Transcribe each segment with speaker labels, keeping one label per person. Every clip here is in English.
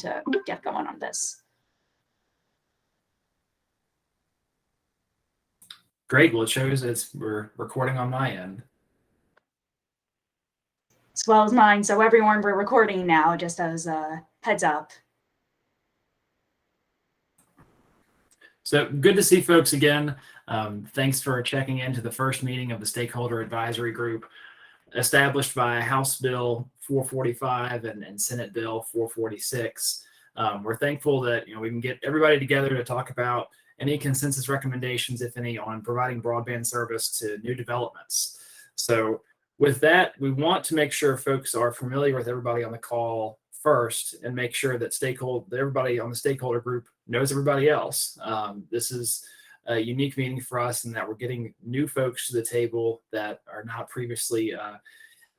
Speaker 1: to get going on this.
Speaker 2: Great. Well, it shows we're recording on my end.
Speaker 1: As well as mine. So everyone, we're recording now, just as a heads up.
Speaker 2: So good to see folks again. Thanks for checking into the first meeting of the Stakeholder Advisory Group, established by House Bill 445 and Senate Bill 446. We're thankful that we can get everybody together to talk about any consensus recommendations, if any, on providing broadband service to new developments. So with that, we want to make sure folks are familiar with everybody on the call first and make sure that everybody on the stakeholder group knows everybody else. This is a unique meeting for us in that we're getting new folks to the table that are not previously,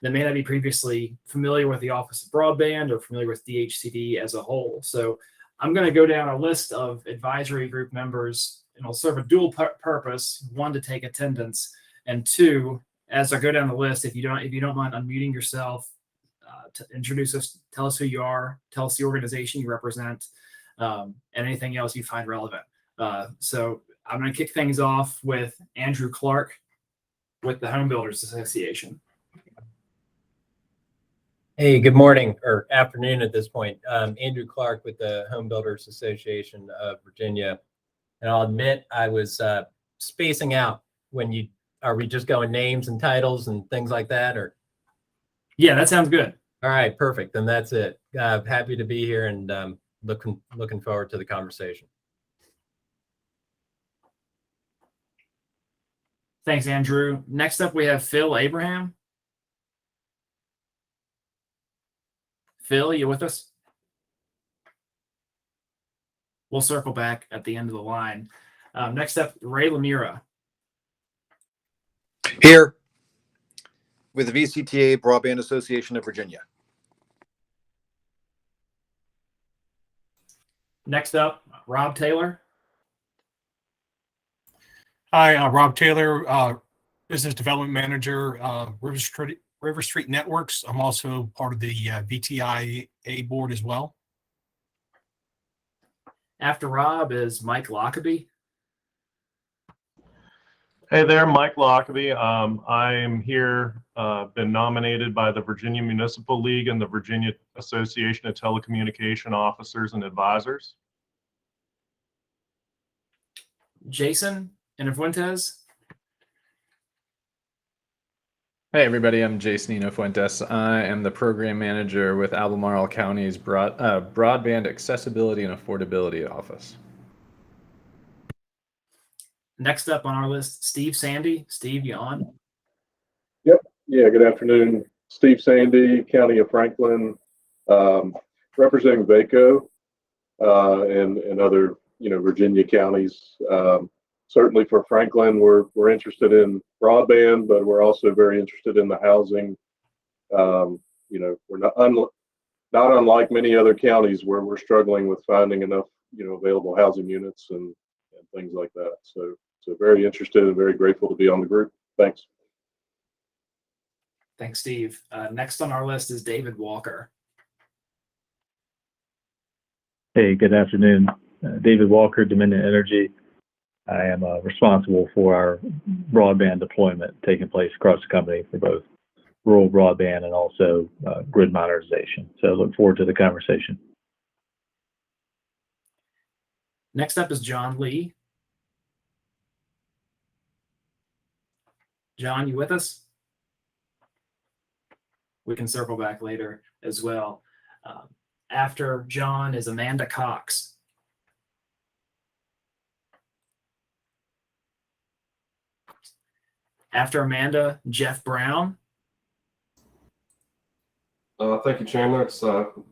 Speaker 2: that may not be previously familiar with the Office of Broadband or familiar with DHCD as a whole. So I'm going to go down a list of advisory group members, and it'll serve a dual purpose: one, to take attendance, and two, as I go down the list, if you don't mind unmuting yourself, to introduce us, tell us who you are, tell us the organization you represent, and anything else you find relevant. So I'm going to kick things off with Andrew Clark with the Home Builders Association.
Speaker 3: Hey, good morning or afternoon at this point. Andrew Clark with the Home Builders Association of Virginia. And I'll admit I was spacing out when are we just going names and titles and things like that, or?
Speaker 2: Yeah, that sounds good.
Speaker 3: All right, perfect. Then that's it. Happy to be here and looking forward to the conversation.
Speaker 2: Thanks, Andrew. Next up, we have Phil Abraham. Phil, you with us? We'll circle back at the end of the line. Next up, Ray Lemira.
Speaker 4: Here with the VCTA Broadband Association of Virginia.
Speaker 2: Next up, Rob Taylor.
Speaker 5: Hi, Rob Taylor, Business Development Manager, River Street Networks. I'm also part of the VTIA board as well.
Speaker 2: After Rob is Mike Lockaby.
Speaker 6: Hey there, Mike Lockaby. I'm here, been nominated by the Virginia Municipal League and the Virginia Association of Telecommunication Officers and Advisors.
Speaker 2: Jason Inofuentes.
Speaker 7: Hey everybody, I'm Jason Inofuentes. I am the program manager with Albemarle County's Broadband Accessibility and Affordability Office.
Speaker 2: Next up on our list, Steve Sandy. Steve, you on?
Speaker 8: Yep. Yeah, good afternoon. Steve Sandy, County of Franklin, representing VACO and other Virginia counties. Certainly for Franklin, we're interested in broadband, but we're also very interested in the housing. We're not unlike many other counties where we're struggling with finding enough available housing units and things like that. So very interested and very grateful to be on the group. Thanks.
Speaker 2: Thanks, Steve. Next on our list is David Walker.
Speaker 9: Hey, good afternoon. David Walker, Dominion Energy. I am responsible for our broadband deployment taking place across the company for both rural broadband and also grid modernization. So I look forward to the conversation.
Speaker 2: Next up is John Lee. John, you with us? We can circle back later as well. After John is Amanda Cox. After Amanda, Jeff Brown.
Speaker 10: Thank you, Chandler. It's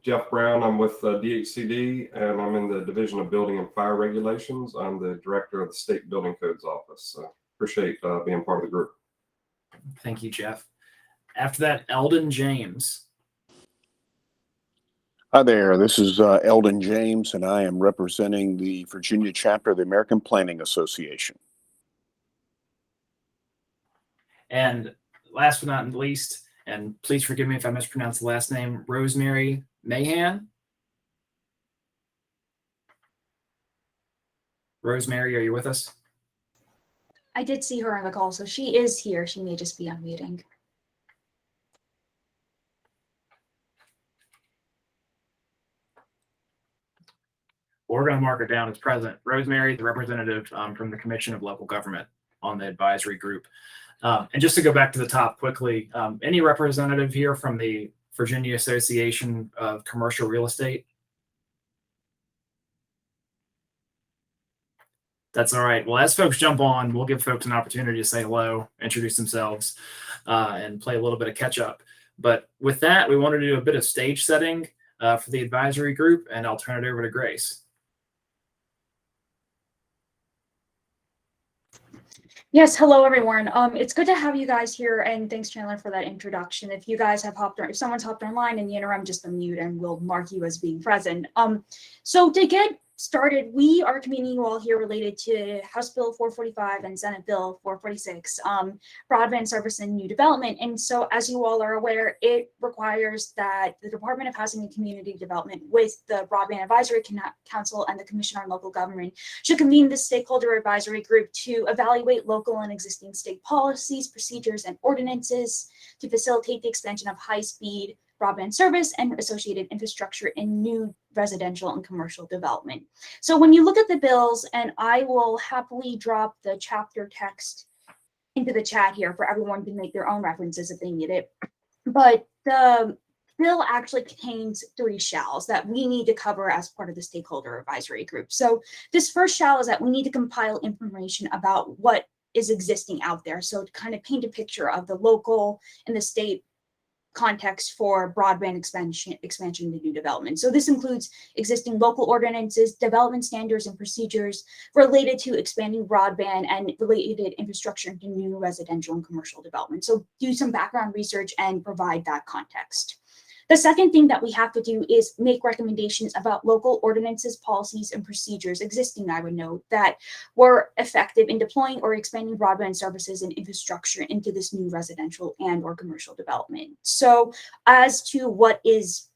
Speaker 10: Jeff Brown. I'm with DHCD, and I'm in the Division of Building and Fire Regulations. I'm the Director of the State Building Codes Office. Appreciate being part of the group.
Speaker 2: Thank you, Jeff. After that, Eldon James.
Speaker 11: Hi there, this is Eldon James, and I am representing the Virginia chapter of the American Planning Association.
Speaker 2: And last but not least, and please forgive me if I mispronounce the last name, Rosemary Mahan. Rosemary, are you with us?
Speaker 1: I did see her on the call, so she is here. She may just be unmuting.
Speaker 2: We're going to mark her down as present. Rosemary, the representative from the Commission of Local Government on the advisory group. And just to go back to the top quickly, any representative here from the Virginia Association of Commercial Real Estate? That's all right. Well, as folks jump on, we'll give folks an opportunity to say hello, introduce themselves, and play a little bit of catch up. But with that, we want to do a bit of stage setting for the advisory group, and I'll turn it over to Grace.
Speaker 1: Yes, hello everyone. It's good to have you guys here, and thanks Chandler for that introduction. If you guys have hopped on, if someone's hopped online in the interim, just unmute and we'll mark you as being present. So to get started, we are convening you all here related to House Bill 445 and Senate Bill 446, broadband service and new development. And so as you all are aware, it requires that the Department of Housing and Community Development with the Broadband Advisory Council and the Commission on Local Government should convene this stakeholder advisory group to evaluate local and existing state policies, procedures, and ordinances to facilitate the expansion of high-speed broadband service and associated infrastructure in new residential and commercial development. So when you look at the bills, and I will happily drop the chapter text into the chat here for everyone to make their own references if they need it, but the bill actually contains 3 shalls that we need to cover as part of the stakeholder advisory group. So this first shall is that we need to compile information about what is existing out there. So to kind of paint a picture of the local and the state context for broadband expansion to new development. So this includes existing local ordinances, development standards and procedures related to expanding broadband and related infrastructure into new residential and commercial development. So do some background research and provide that context. The second thing that we have to do is make recommendations about local ordinances, policies, and procedures existing, I would note, that were effective in deploying or expanding broadband services and infrastructure into this new residential and or commercial development. So as to what is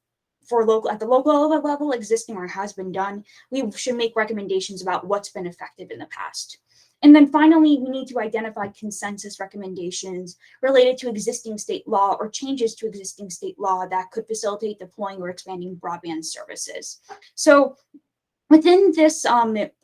Speaker 1: for local at the local level existing or has been done, we should make recommendations about what's been effective in the past. And then finally, we need to identify consensus recommendations related to existing state law or changes to existing state law that could facilitate deploying or expanding broadband services. So within this,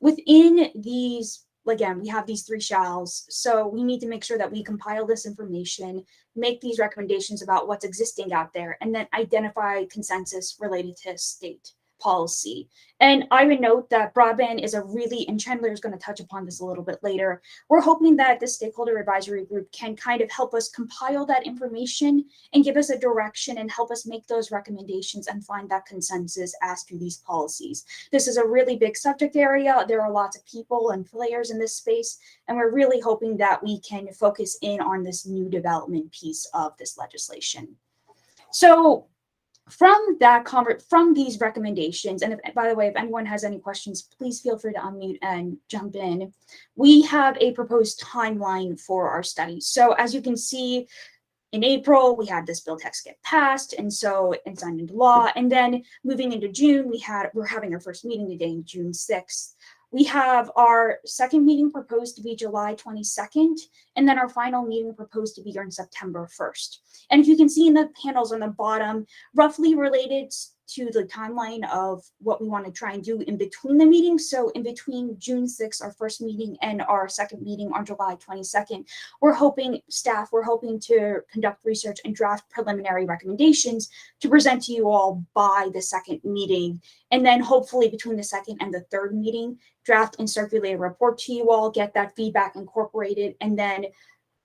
Speaker 1: within these, again, we have these 3 shalls. So we need to make sure that we compile this information, make these recommendations about what's existing out there, and then identify consensus related to state policy. And I would note that broadband is a really, and Chandler is going to touch upon this a little bit later, we're hoping that the stakeholder advisory group can kind of help us compile that information and give us a direction and help us make those recommendations and find that consensus as to these policies. This is a really big subject area. There are lots of people and players in this space, and we're really hoping that we can focus in on this new development piece of this legislation. So from these recommendations, and by the way, if anyone has any questions, please feel free to unmute and jump in. We have a proposed timeline for our study. So as you can see, in April, we had this bill text get passed, and so it's signed into law. And then moving into June, we're having our first meeting today, June 6th. We have our second meeting proposed to be July 22nd, and then our final meeting proposed to be on September 1st. And if you can see in the panels on the bottom, roughly related to the timeline of what we want to try and do in between the meetings. So in between June 6th, our first meeting, and our second meeting on July 22nd, we're hoping to conduct research and draft preliminary recommendations to present to you all by the second meeting. And then hopefully between the second and the third meeting, draft and circulate a report to you all, get that feedback incorporated, and then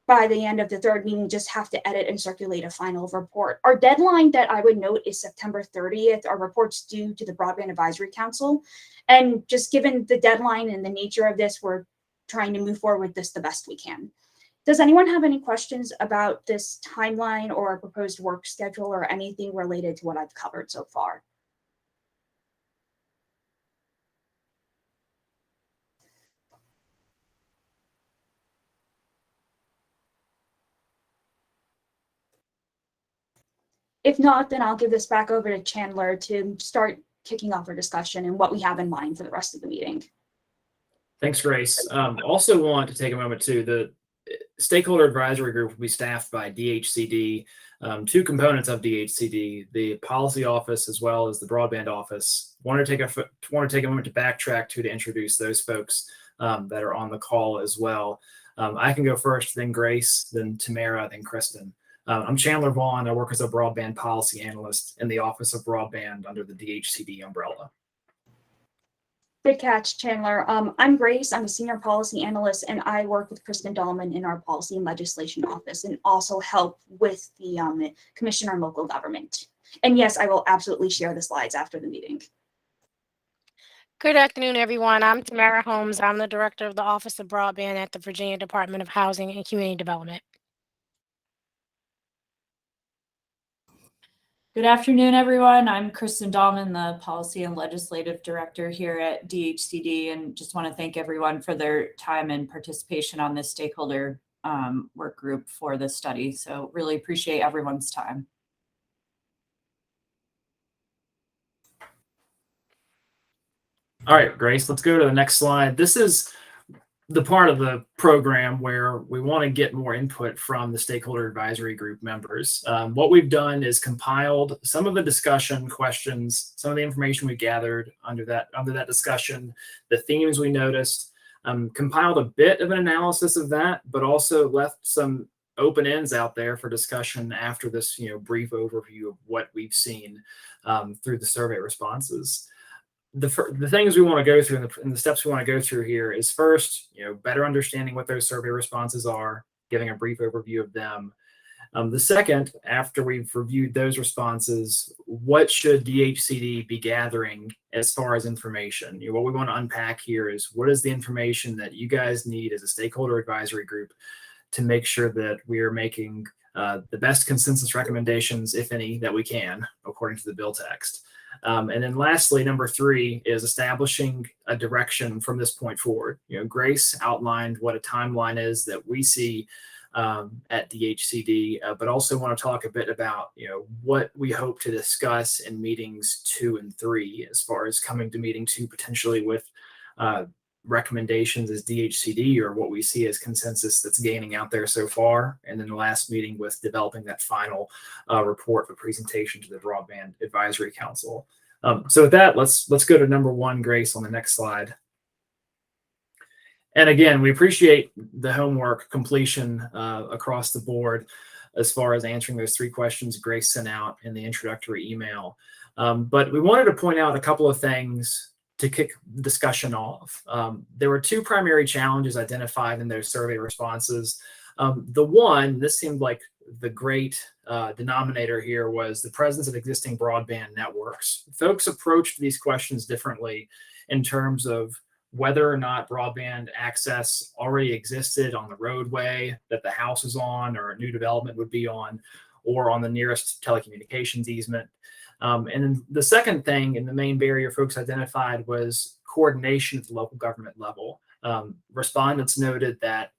Speaker 1: by the end of the third meeting, just have to edit and circulate a final report. Our deadline that I would note is September 30th. Our report's due to the Broadband Advisory Council. And just given the deadline and the nature of this, we're trying to move forward with this the best we can. Does anyone have any questions about this timeline or a proposed work schedule or anything related to what I've covered so far? If not, then I'll give this back over to Chandler to start kicking off our discussion and what we have in mind for the rest of the meeting.
Speaker 2: Thanks, Grace. Also want to take a moment too. The Stakeholder Advisory Group will be staffed by DHCD, two components of DHCD, the Policy Office as well as the Broadband Office. Want to take a moment to backtrack to introduce those folks that are on the call as well. I can go first, then Grace, then Tamara, then Kristen. I'm Chandler Vaughn. I work as a Broadband Policy Analyst in the Office of Broadband under the DHCD umbrella.
Speaker 1: Good catch, Chandler. I'm Grace. I'm a senior policy analyst, and I work with Kristen Dahlman in our policy and legislation office, and also help with the Commission on Local Government. And yes, I will absolutely share the slides after the meeting.
Speaker 12: Good afternoon, everyone. I'm Tamara Holmes. I'm the director of the Office of Broadband at the Virginia Department of Housing and Community Development.
Speaker 13: Good afternoon, everyone. I'm Kristen Dahlman, the Policy and Legislative Director here at DHCD, and just want to thank everyone for their time and participation on this stakeholder work group for this study. So really appreciate everyone's time.
Speaker 2: All right, Grace, let's go to the next slide. This is the part of the program where we want to get more input from the Stakeholder Advisory Group members. What we've done is compiled some of the discussion questions, some of the information we gathered under that discussion, the themes we noticed, compiled a bit of an analysis of that, but also left some open ends out there for discussion after this, brief overview of what we've seen through the survey responses. The things we want to go through and the steps we want to go through here is first, better understanding what those survey responses are, giving a brief overview of them. The second, after we've reviewed those responses, what should DHCD be gathering as far as information? What we want to unpack here is what is the information that you guys need as a stakeholder advisory group to make sure that we are making the best consensus recommendations, if any, that we can, according to the bill text. And then lastly, number 3 is establishing a direction from this point forward. Grace outlined what a timeline is that we see at DHCD, but also want to talk a bit about, what we hope to discuss in meetings 2 and 3, as far as coming to meeting 2 potentially with recommendations as DHCD, or what we see as consensus that's gaining out there so far. And then the last meeting with developing that final report for presentation to the Broadband Advisory Council. So with that, let's go to number 1, Grace, on the next slide. And again, we appreciate the homework completion across the board as far as answering those 3 questions Grace sent out in the introductory email. But we wanted to point out a couple of things to kick the discussion off. There were 2 primary challenges identified in those survey responses. The one, this seemed like the great denominator here, was the presence of existing broadband networks. Folks approached these questions differently in terms of whether or not broadband access already existed on the roadway that the house is on or a new development would be on, or on the nearest telecommunications easement. And then the second thing, and the main barrier folks identified, was coordination at the local government level. Respondents noted that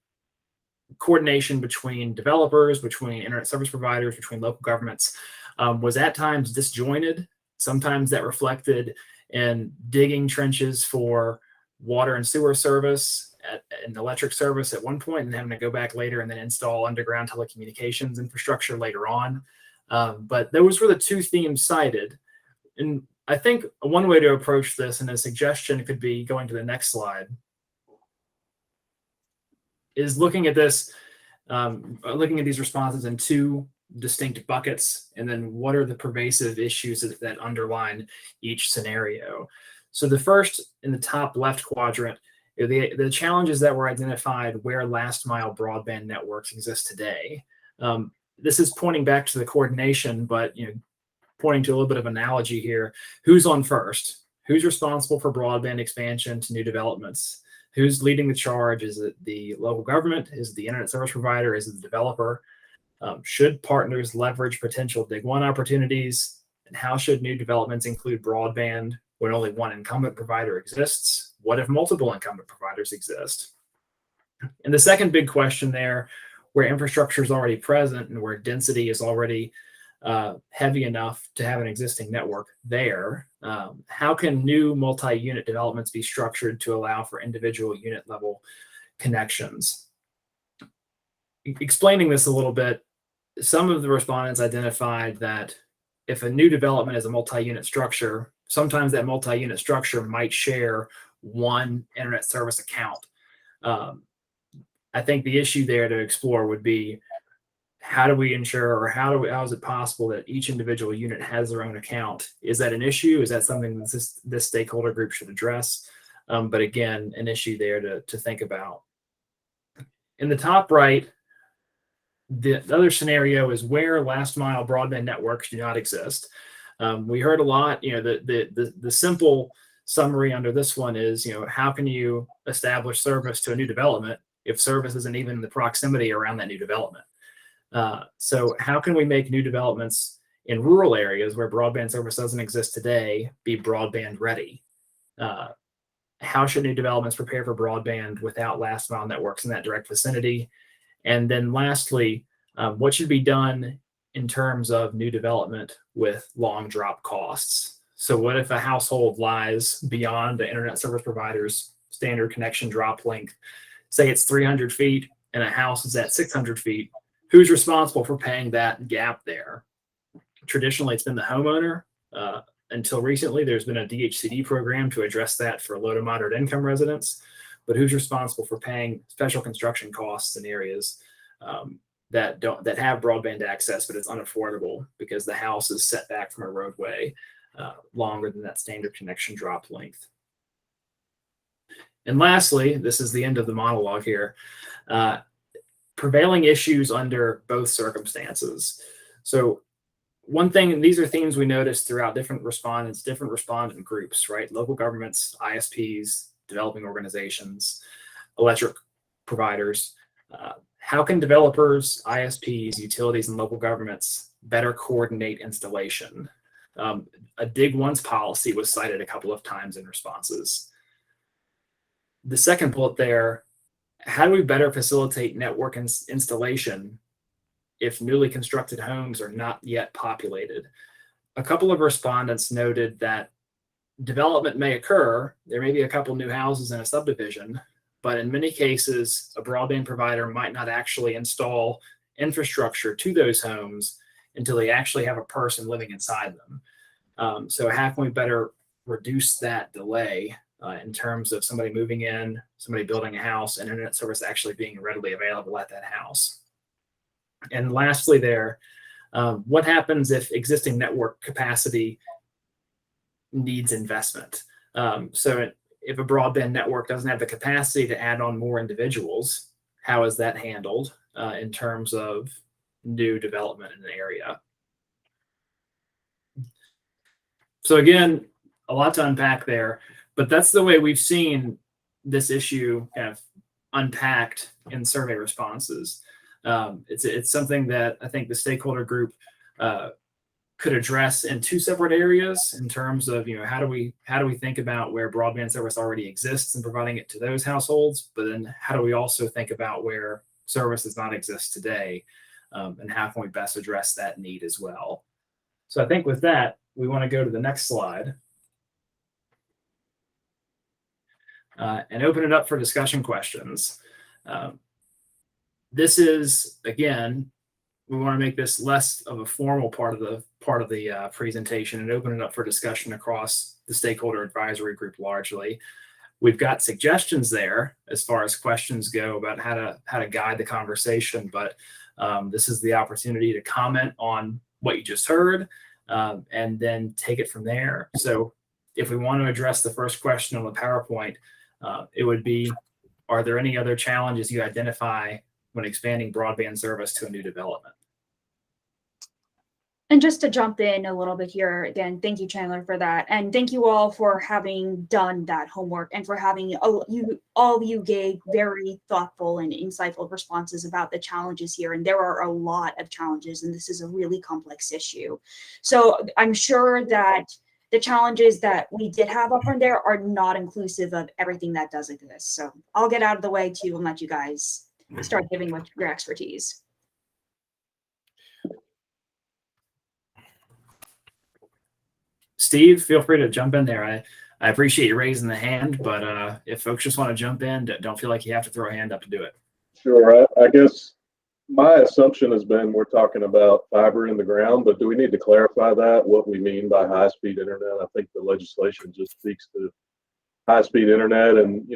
Speaker 2: coordination between developers, between internet service providers, between local governments was at times disjointed. Sometimes that reflected in digging trenches for water and sewer service and electric service at one point, and having to go back later and then install underground telecommunications infrastructure later on. But those were the 2 themes cited. And I think one way to approach this, and a suggestion could be going to the next slide, is looking at this, looking at these responses in 2 distinct buckets, and then what are the pervasive issues that underline each scenario. So the first, in the top left quadrant, the challenges that were identified where last mile broadband networks exist today. This is pointing back to the coordination, but pointing to a little bit of analogy here. Who's on first? Who's responsible for broadband expansion to new developments? Who's leading the charge? Is it the local government? Is it the internet service provider? Is it the developer? Should partners leverage potential Dig 1 opportunities? And how should new developments include broadband when only one incumbent provider exists? What if multiple incumbent providers exist? And the second big question there, where infrastructure is already present and where density is already heavy enough to have an existing network there, how can new multi-unit developments be structured to allow for individual unit level connections? Explaining this a little bit, some of the respondents identified that if a new development is a multi-unit structure, sometimes that multi-unit structure might share one internet service account. I think the issue there to explore would be, how do we ensure, or how is it possible that each individual unit has their own account? Is that an issue? Is that something that this stakeholder group should address? But again, an issue there to think about. In the top right, the other scenario is where last mile broadband networks do not exist. We heard a lot, the simple summary under this one is, how can you establish service to a new development if service isn't even in the proximity around that new development? So how can we make new developments in rural areas where broadband service doesn't exist today be broadband ready? How should new developments prepare for broadband without last mile networks in that direct vicinity? And then lastly, what should be done in terms of new development with long drop costs? So what if a household lies beyond the internet service provider's standard connection drop length? Say it's 300 feet and a house is at 600 feet. Who's responsible for paying that gap there? Traditionally, it's been the homeowner. Until recently, there's been a DHCD program to address that for low to moderate income residents. But who's responsible for paying special construction costs in areas that have broadband access, but it's unaffordable because the house is set back from a roadway longer than that standard connection drop length? And lastly, this is the end of the monologue here. Prevailing issues under both circumstances. So one thing, and these are themes we noticed throughout different respondent groups, right? Local governments, ISPs, developing organizations, electric providers. How can developers, ISPs, utilities, and local governments better coordinate installation? A dig once policy was cited a couple of times in responses. The second bullet there, how do we better facilitate network installation if newly constructed homes are not yet populated? A couple of respondents noted that development may occur. There may be a couple new houses in a subdivision, but in many cases, a broadband provider might not actually install infrastructure to those homes until they actually have a person living inside them. So how can we better reduce that delay in terms of somebody moving in, somebody building a house, and internet service actually being readily available at that house? And lastly there, what happens if existing network capacity needs investment? So if a broadband network doesn't have the capacity to add on more individuals, how is that handled in terms of new development in an area? So again, a lot to unpack there, but that's the way we've seen this issue kind of unpacked in survey responses. It's something that I think the stakeholder group could address in two separate areas in terms of, how do we think about where broadband service already exists and providing it to those households, but then how do we also think about where service does not exist today, and how can we best address that need as well? So I think with that, we want to go to the next slide and open it up for discussion questions. This is, again, we want to make this less of a formal part of the presentation and open it up for discussion across the stakeholder advisory group largely. We've got suggestions there as far as questions go about how to guide the conversation, but this is the opportunity to comment on what you just heard and then take it from there. So if we want to address the first question on the PowerPoint, it would be, are there any other challenges you identify when expanding broadband service to a new development?
Speaker 1: And just to jump in a little bit here, again, thank you, Chandler, for that. And thank you all for having done that homework and for having all of you gave very thoughtful and insightful responses about the challenges here. And there are a lot of challenges, and this is a really complex issue. So I'm sure that the challenges that we did have up on there are not inclusive of everything that does exist. So I'll get out of the way too and let you guys start giving with your expertise.
Speaker 2: Steve, feel free to jump in there. I appreciate you raising the hand, but if folks just want to jump in, don't feel like you have to throw a hand up to do it.
Speaker 8: Sure. I guess my assumption has been we're talking about fiber in the ground, but do we need to clarify that, what we mean by high-speed internet? I think the legislation just speaks to high-speed internet, and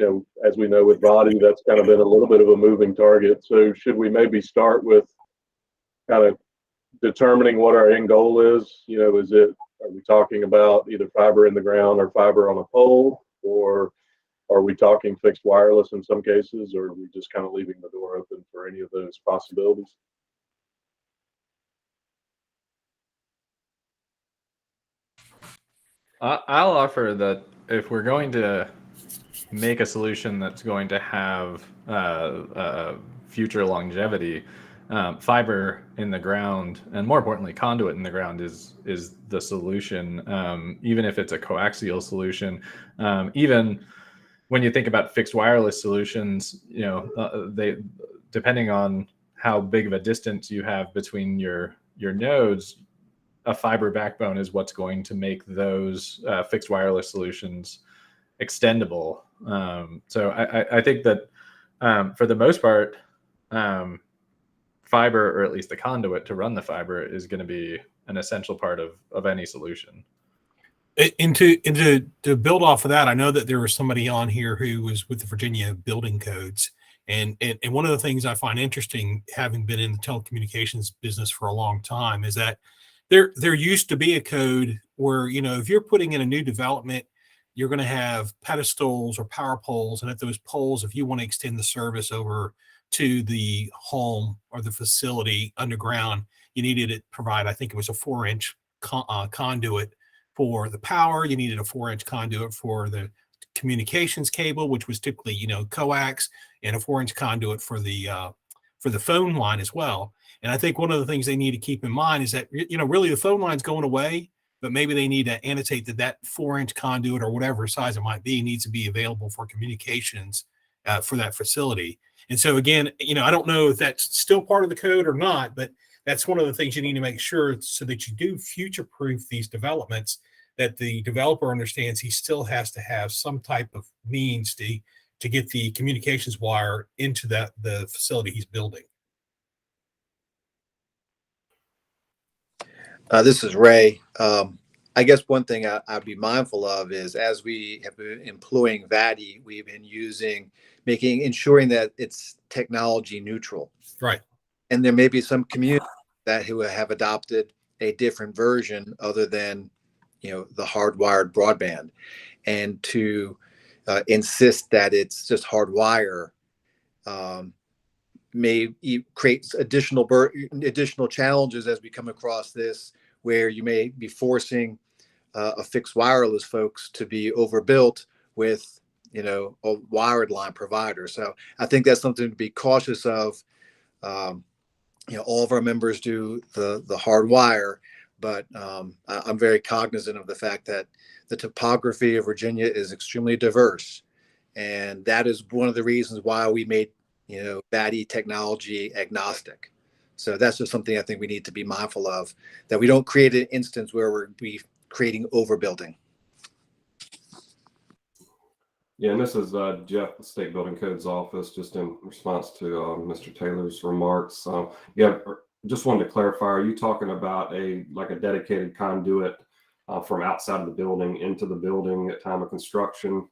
Speaker 8: as we know with body, that's kind of been a little bit of a moving target. So should we maybe start with kind of determining what our end goal is? Are we talking about either fiber in the ground or fiber on a pole, or are we talking fixed wireless in some cases, or are we just kind of leaving the door open for any of those possibilities?
Speaker 7: I'll offer that if we're going to make a solution that's going to have future longevity, fiber in the ground, and more importantly, conduit in the ground is the solution. Even if it's a coaxial solution, even when you think about fixed wireless solutions, they, depending on how big of a distance you have between your nodes, a fiber backbone is what's going to make those fixed wireless solutions extendable. So I think that for the most part, fiber, or at least the conduit to run the fiber, is going to be an essential part of any solution.
Speaker 5: And to build off of that, I know that there was somebody on here who was with the Virginia building codes. And one of the things I find interesting, having been in the telecommunications business for a long time, is that there used to be a code where, if you're putting in a new development, you're going to have pedestals or power poles. And at those poles, if you want to extend the service over to the home or the facility underground, you needed to provide, I think it was a 4-inch conduit for the power. You needed a 4-inch conduit for the communications cable, which was typically, coax, and a 4-inch conduit for the phone line as well. And I think one of the things they need to keep in mind is that, really the phone line's going away, but maybe they need to annotate that 4-inch conduit, or whatever size it might be, needs to be available for communications for that facility. And so again, I don't know if that's still part of the code or not, but that's one of the things you need to make sure, so that you do future-proof these developments, that the developer understands he still has to have some type of means to get the communications wire into the facility he's building.
Speaker 4: This is Ray. I guess one thing I'd be mindful of is, as we have been employing VADI, we've been ensuring that it's technology neutral.
Speaker 5: Right.
Speaker 4: And there may be some communities who have adopted a different version other than, the hardwired broadband, and to insist that it's just hardwire may create additional challenges as we come across this, where you may be forcing a fixed wireless folks to be overbuilt with, a wired line provider. So I think that's something to be cautious of. All of our members do the hard wire, but I'm very cognizant of the fact that the topography of Virginia is extremely diverse. And that is one of the reasons why we made, VADI technology agnostic. So that's just something I think we need to be mindful of, that we don't create an instance where we're creating overbuilding.
Speaker 10: Yeah, and this is Jeff, the State Building Codes Office, just in response to Mr. Taylor's remarks. Just wanted to clarify, are you talking about a dedicated conduit from outside of the building into the building at time of construction?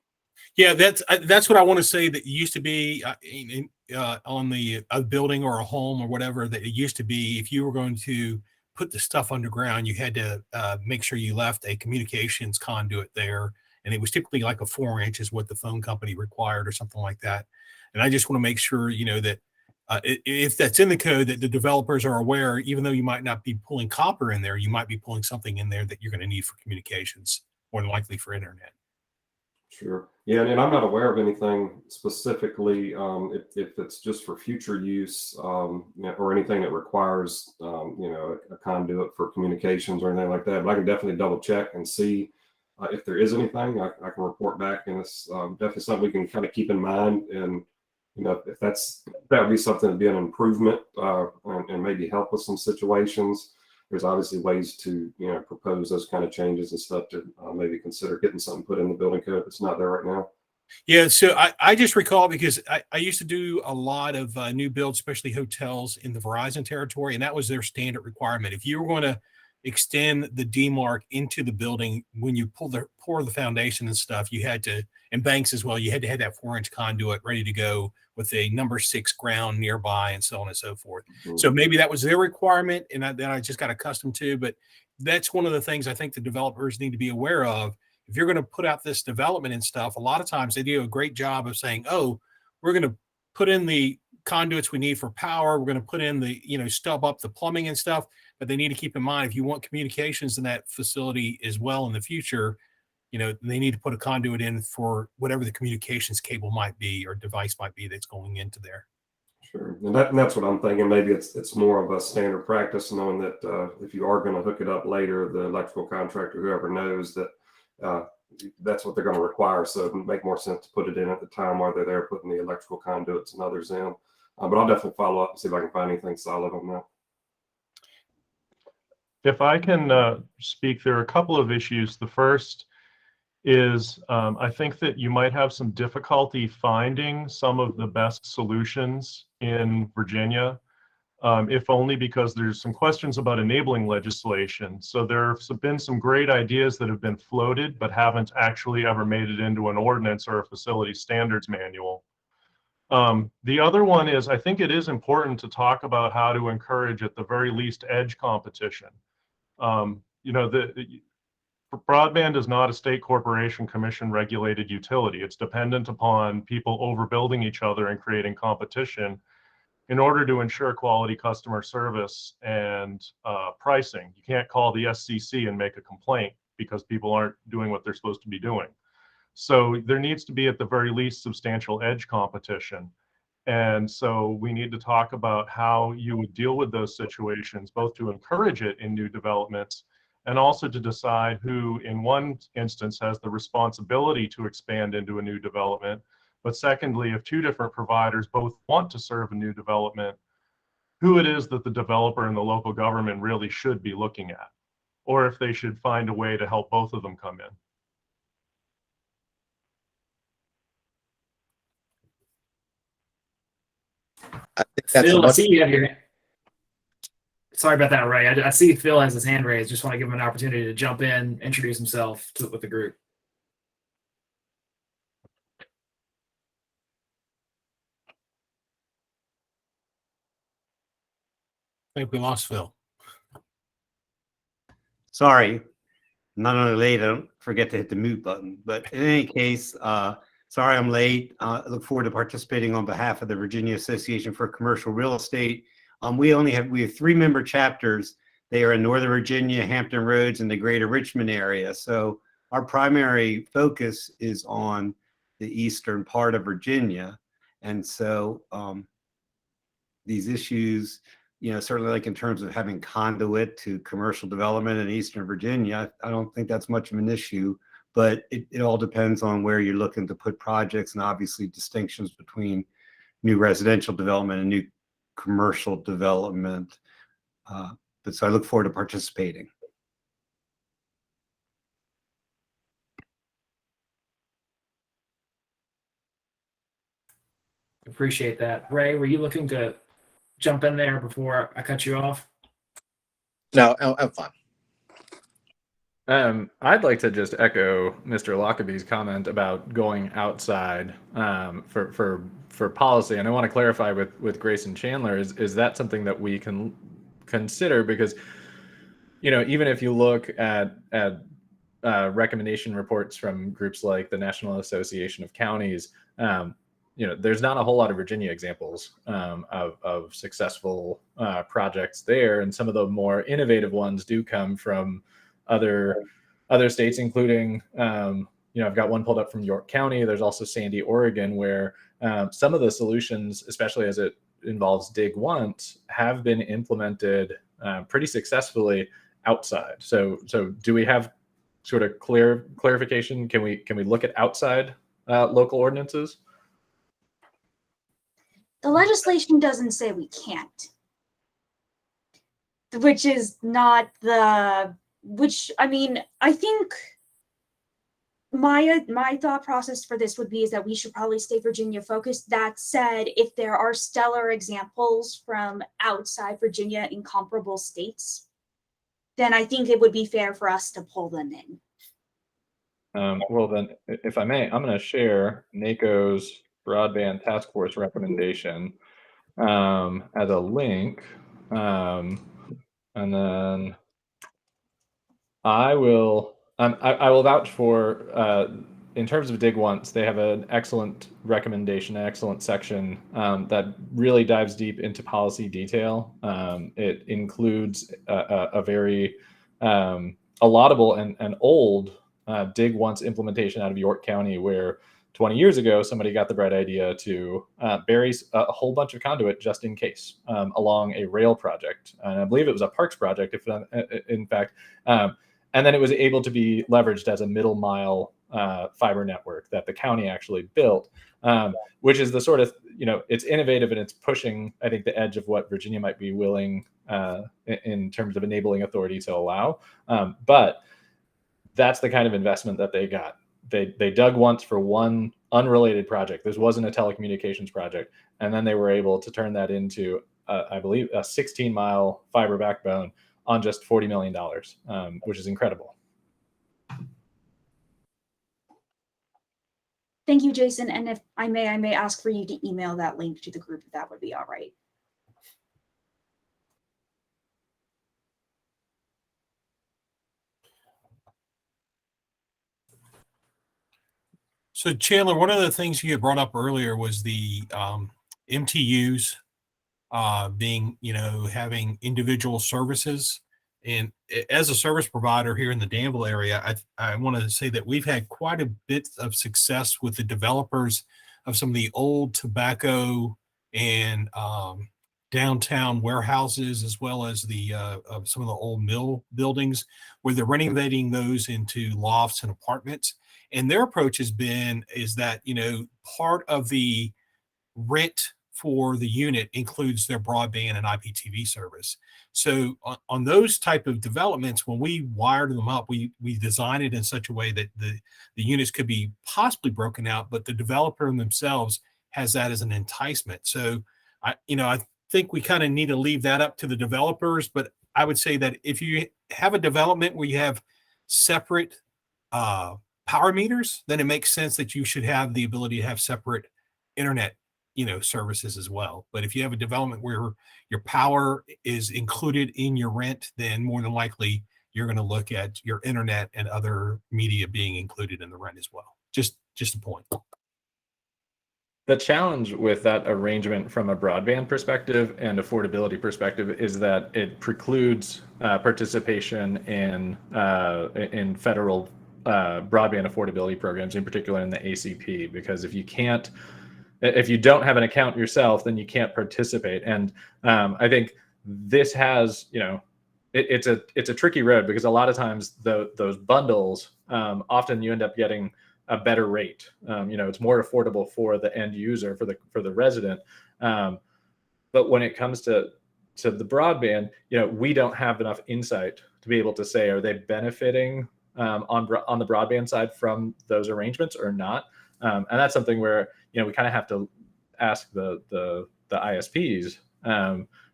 Speaker 5: Yeah, that's what I want to say. That used to be on a building or a home or whatever, that it used to be, if you were going to put the stuff underground, you had to make sure you left a communications conduit there. And it was typically like a 4-inch is what the phone company required, or something like that. And I just want to make sure, that if that's in the code, that the developers are aware, even though you might not be pulling copper in there, you might be pulling something in there that you're going to need for communications, more than likely for internet.
Speaker 10: Sure. Yeah, and I'm not aware of anything specifically, if it's just for future use, or anything that requires, a conduit for communications or anything like that. But I can definitely double check and see if there is anything. I can report back, and it's definitely something we can kind of keep in mind. And if that would be something to be an improvement and maybe help with some situations. there's obviously ways to, propose those kind of changes and stuff to maybe consider getting something put in the building code that's not there right now.
Speaker 5: Yeah, so I just recall because I used to do a lot of new builds, especially hotels in the Verizon territory, and that was their standard requirement. If you were going to extend the demarc into the building, when you pour the foundation and stuff, you had to, and banks as well, you had to have that 4-inch conduit ready to go with a number 6 ground nearby and so on and so forth.
Speaker 10: Mm-hmm.
Speaker 5: So maybe that was their requirement, and that I just got accustomed to. But that's one of the things I think the developers need to be aware of. If you're going to put out this development and stuff, a lot of times they do a great job of saying, oh, we're going to put in the conduits we need for power. We're going to put in the, stub up the plumbing and stuff. But they need to keep in mind, if you want communications in that facility as well in the future, they need to put a conduit in for whatever the communications cable might be or device might be that's going into there.
Speaker 10: Sure, and that's what I'm thinking. Maybe it's more of a standard practice, knowing that if you are going to hook it up later, the electrical contractor, whoever knows that that's what they're going to require. So it would make more sense to put it in at the time while they're there putting the electrical conduits and others in. But I'll definitely follow up and see if I can find anything solid on that.
Speaker 6: If I can speak, there are a couple of issues. The first is I think that you might have some difficulty finding some of the best solutions in Virginia, if only because there's some questions about enabling legislation. So there have been some great ideas that have been floated, but haven't actually ever made it into an ordinance or a facility standards manual. The other one is, I think it is important to talk about how to encourage, at the very least, edge competition. Broadband is not a state corporation commission regulated utility. It's dependent upon people overbuilding each other and creating competition in order to ensure quality customer service and pricing. You can't call the SCC and make a complaint because people aren't doing what they're supposed to be doing. So there needs to be, at the very least, substantial edge competition. And so we need to talk about how you would deal with those situations, both to encourage it in new developments and also to decide who, in one instance, has the responsibility to expand into a new development. But secondly, if two different providers both want to serve a new development, who it is that the developer and the local government really should be looking at, or if they should find a way to help both of them come in.
Speaker 4: I think that's
Speaker 2: Phil, I see you have your. Sorry about that, Ray. I see Phil has his hand raised. Just want to give him an opportunity to jump in, introduce himself with the group.
Speaker 5: I think we lost Phil.
Speaker 14: Sorry, not only late, I don't forget to hit the mute button. But in any case, sorry I'm late. I look forward to participating on behalf of the Virginia Association for Commercial Real Estate. We have 3-member chapters. They are in Northern Virginia, Hampton Roads, and the greater Richmond area. So our primary focus is on the eastern part of Virginia. And so these issues, certainly like in terms of having conduit to commercial development in Eastern Virginia, I don't think that's much of an issue, but it all depends on where you're looking to put projects and obviously distinctions between new residential development and new commercial development. But so I look forward to participating.
Speaker 2: Appreciate that. Ray, were you looking to jump in there before I cut you off?
Speaker 4: No, I'm fine.
Speaker 7: I'd like to just echo Mr. Lockaby's comment about going outside for policy, and I want to clarify with Grayson Chandler, is that something that we can consider? Because even if you look at recommendation reports from groups like the National Association of Counties, there's not a whole lot of Virginia examples of successful projects there, and some of the more innovative ones do come from other states, including I've got one pulled up from York County. There's also Sandy, Oregon, where some of the solutions, especially as it involves dig once, have been implemented pretty successfully outside. So do we have sort of clarification? Can we look at outside local ordinances?
Speaker 1: The legislation doesn't say we can't. which is not the, which, I mean, I think my thought process for this would be is that we should probably stay Virginia focused. That said, if there are stellar examples from outside Virginia in comparable states, then I think it would be fair for us to pull them in.
Speaker 7: Well, then, if I may, I'm going to share NACO's broadband task force recommendation as a link. And then I will vouch for, in terms of Dig Once, they have an excellent recommendation, an excellent section that really dives deep into policy detail. It includes a very a laudable and old Dig Once implementation out of York County, where 20 years ago, somebody got the bright idea to bury a whole bunch of conduit just in case along a rail project. And I believe it was a parks project, in fact. And then it was able to be leveraged as a middle mile fiber network that the county actually built, which is the sort of, it's innovative and it's pushing, I think, the edge of what Virginia might be willing in terms of enabling authority to allow. But that's the kind of investment that they got. They dug once for one unrelated project. This wasn't a telecommunications project. And then they were able to turn that into, I believe, a 16-mile fiber backbone on just $40 million, which is incredible.
Speaker 1: Thank you, Jason. And if I may ask for you to email that link to the group, if that would be all right.
Speaker 5: So Chandler, one of the things you had brought up earlier was the MTUs being, having individual services. And as a service provider here in the Danville area, I want to say that we've had quite a bit of success with the developers of some of the old tobacco and downtown warehouses, as well as the of some of the old mill buildings, where they're renovating those into lofts and apartments. And their approach is that, part of the rent for the unit includes their broadband and IPTV service. So on those type of developments, when we wired them up, we designed it in such a way that the units could be possibly broken out, but the developer themselves has that as an enticement. So I think we kind of need to leave that up to the developers, but I would say that if you have a development where you have separate power meters, then it makes sense that you should have the ability to have separate internet services as well. But if you have a development where your power is included in your rent, then more than likely you're going to look at your internet and other media being included in the rent as well. Just a point.
Speaker 7: The challenge with that arrangement from a broadband perspective and affordability perspective is that it precludes participation in federal broadband affordability programs, in particular in the ACP, because if you don't have an account yourself, then you can't participate. And I think this has, it's a tricky road, because a lot of times those bundles, often you end up getting a better rate. It's more affordable for the end user, for the resident. But when it comes to the broadband, we don't have enough insight to be able to say, are they benefiting on the broadband side from those arrangements or not? And that's something where we kind of have to ask the ISPs,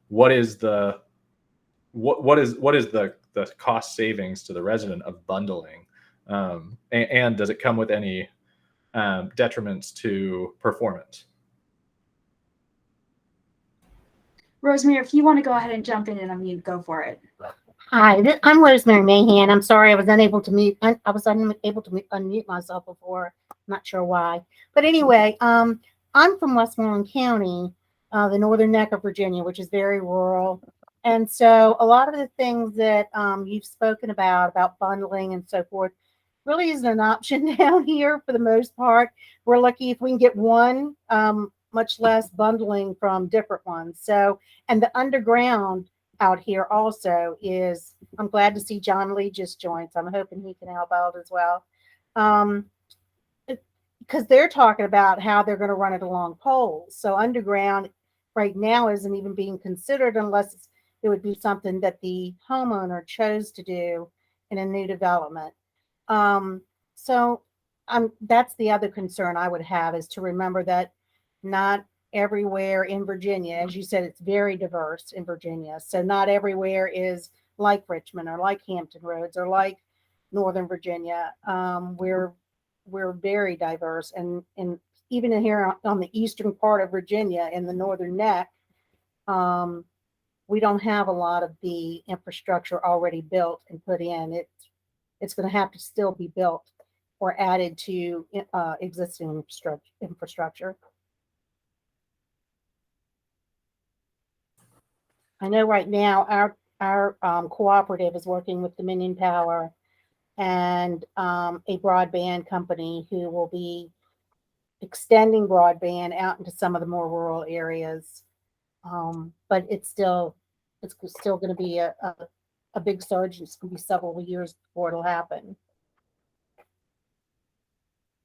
Speaker 7: what is the cost savings to the resident of bundling, and does it come with any detriments to performance?
Speaker 1: Rosemary, if you want to go ahead and jump in and unmute, go for it.
Speaker 12: Hi, I'm Rosemary Mahan. I'm sorry I was unable to mute. I was unable to unmute myself before. I'm not sure why. But anyway, I'm from Westmoreland County, the northern neck of Virginia, which is very rural. And so a lot of the things that you've spoken about bundling and so forth, really isn't an option down here for the most part. We're lucky if we can get one, much less bundling from different ones. So, and the underground out here also is, I'm glad to see John Lee just joined, so I'm hoping he can help out as well. Because they're talking about how they're going to run it along poles. So underground right now isn't even being considered unless it's it would be something that the homeowner chose to do in a new development. So that's the other concern I would have, is to remember that not everywhere in Virginia, as you said, it's very diverse in Virginia. So not everywhere is like Richmond or like Hampton Roads or like Northern Virginia. We're very diverse, and even in here on the eastern part of Virginia in the Northern Neck, we don't have a lot of the infrastructure already built and put in. It's going to have to still be built or added to existing infrastructure. I know right now our cooperative is working with Dominion Power and a broadband company who will be extending broadband out into some of the more rural areas. But it's still going to be a big surge. It's going to be several years before it'll happen.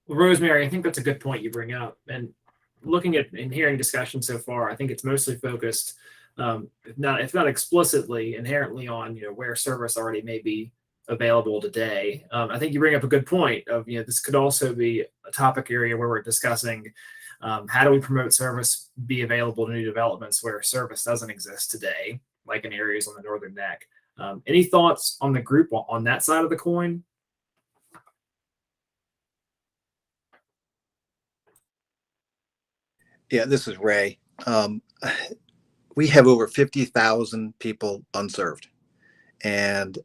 Speaker 2: Well, Rosemary, I think that's a good point you bring up. And looking at and hearing discussion so far, I think it's mostly focused, if not explicitly, inherently on where service already may be available today. I think you bring up a good point of this could also be a topic area where we're discussing how do we promote service be available to new developments where service doesn't exist today, like in areas on the Northern Neck. Any thoughts on the group on that side of the coin?
Speaker 4: Yeah, this is Ray. We have over 50,000 people unserved. And,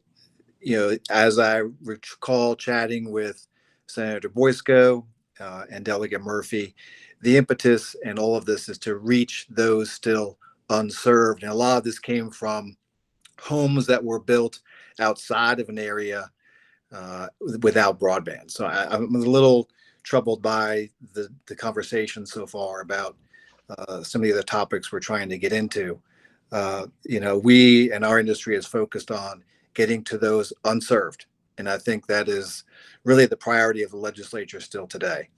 Speaker 4: as I recall chatting with Senator Boysko and Delegate Murphy, the impetus and all of this is to reach those still unserved. And a lot of this came from homes that were built outside of an area without broadband. So I'm a little troubled by the conversation so far about some of the other topics we're trying to get into. We and our industry is focused on getting to those unserved. And I think that is really the priority of the legislature still today.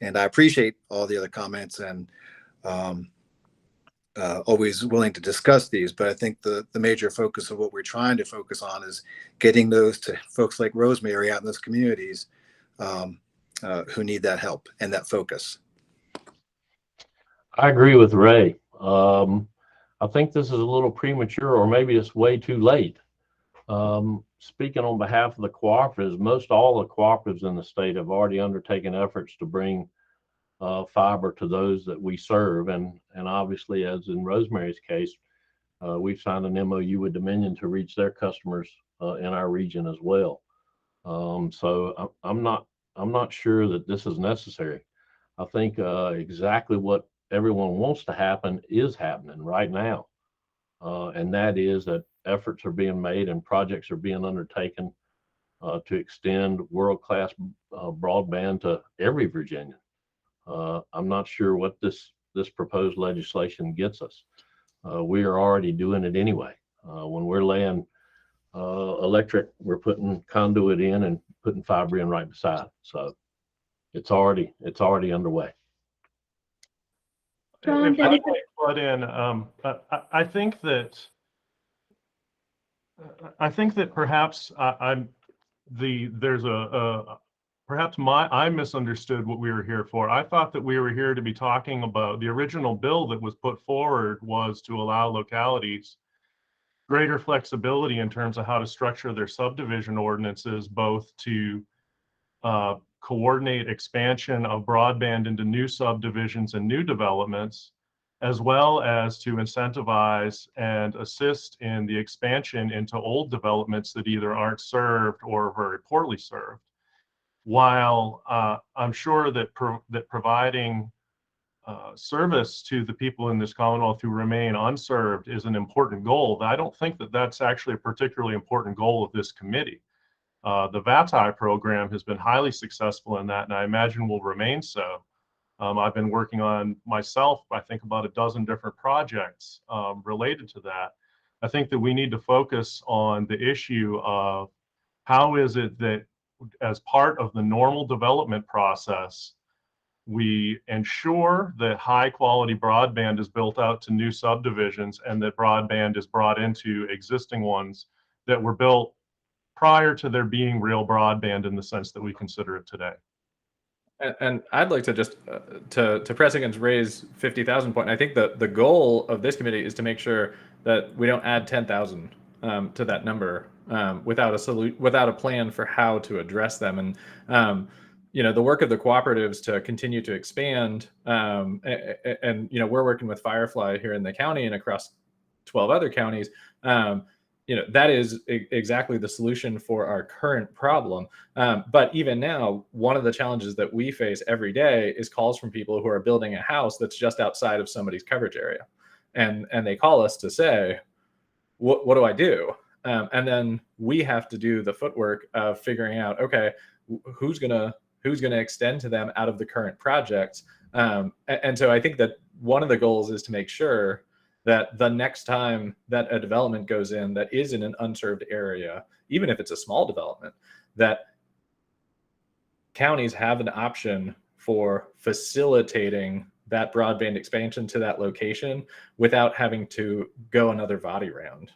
Speaker 4: And I appreciate all the other comments and always willing to discuss these. But I think the major focus of what we're trying to focus on is getting those to folks like Rosemary out in those communities who need that help and that focus.
Speaker 15: I agree with Ray. I think this is a little premature, or maybe it's way too late. Speaking on behalf of the cooperatives, most all the cooperatives in the state have already undertaken efforts to bring fiber to those that we serve. And obviously, as in Rosemary's case, we've signed an MOU with Dominion to reach their customers in our region as well. So I'm not sure that this is necessary. I think exactly what everyone wants to happen is happening right now. And that is that efforts are being made and projects are being undertaken to extend world-class broadband to every Virginian. I'm not sure what this proposed legislation gets us. We are already doing it anyway. When we're laying electric, we're putting conduit in and putting fiber in right beside. So it's already underway.
Speaker 6: If I might butt in, I think that perhaps I misunderstood what we were here for. I thought that we were here to be talking about the original bill that was put forward was to allow localities greater flexibility in terms of how to structure their subdivision ordinances, both to coordinate expansion of broadband into new subdivisions and new developments, as well as to incentivize and assist in the expansion into old developments that either aren't served or very poorly served. While I'm sure that providing service to the people in this Commonwealth who remain unserved is an important goal, I don't think that that's actually a particularly important goal of this committee. The VATI program has been highly successful in that, and I imagine will remain so. I've been working on myself, I think, about a dozen different projects related to that. I think that we need to focus on the issue of how is it that, as part of the normal development process, we ensure that high quality broadband is built out to new subdivisions and that broadband is brought into existing ones that were built prior to there being real broadband in the sense that we consider it today.
Speaker 7: And I'd like to just to press against Ray's 50,000 point. I think the goal of this committee is to make sure that we don't add 10,000 to that number without a plan for how to address them. And the work of the cooperatives to continue to expand, and we're working with Firefly here in the county and across 12 other counties. That is exactly the solution for our current problem. But even now, one of the challenges that we face every day is calls from people who are building a house that's just outside of somebody's coverage area. And they call us to say, what do I do? And then we have to do the footwork of figuring out, okay, who's gonna extend to them out of the current projects. And so I think that one of the goals is to make sure that the next time that a development goes in that is in an unserved area, even if it's a small development, that counties have an option for facilitating that broadband expansion to that location without having to go another VODI round.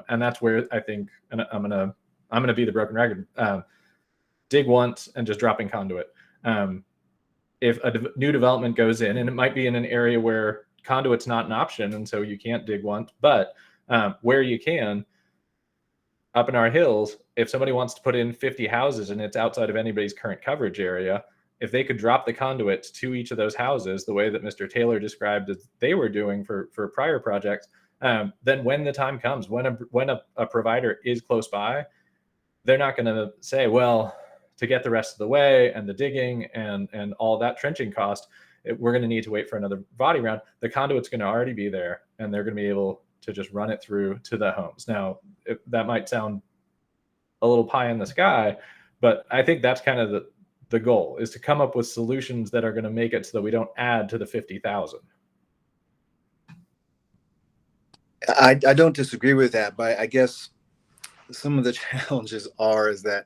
Speaker 7: And that's where I think, and I'm gonna be the broken record, dig once and just dropping conduit. If a new development goes in, and it might be in an area where conduit's not an option, and so you can't dig once, but where you can, up in our hills, if somebody wants to put in 50 houses and it's outside of anybody's current coverage area, if they could drop the conduits to each of those houses the way that Mr. Taylor described as they were doing for prior projects, then when the time comes, when a provider is close by, they're not going to say, well, to get the rest of the way and the digging and all that trenching cost, we're going to need to wait for another VODI round. The conduit's going to already be there, and they're going to be able to just run it through to the homes. Now, that might sound a little pie in the sky, but I think that's kind of the goal, is to come up with solutions that are going to make it so that we don't add to the 50,000.
Speaker 4: I don't disagree with that, but I guess some of the challenges is that,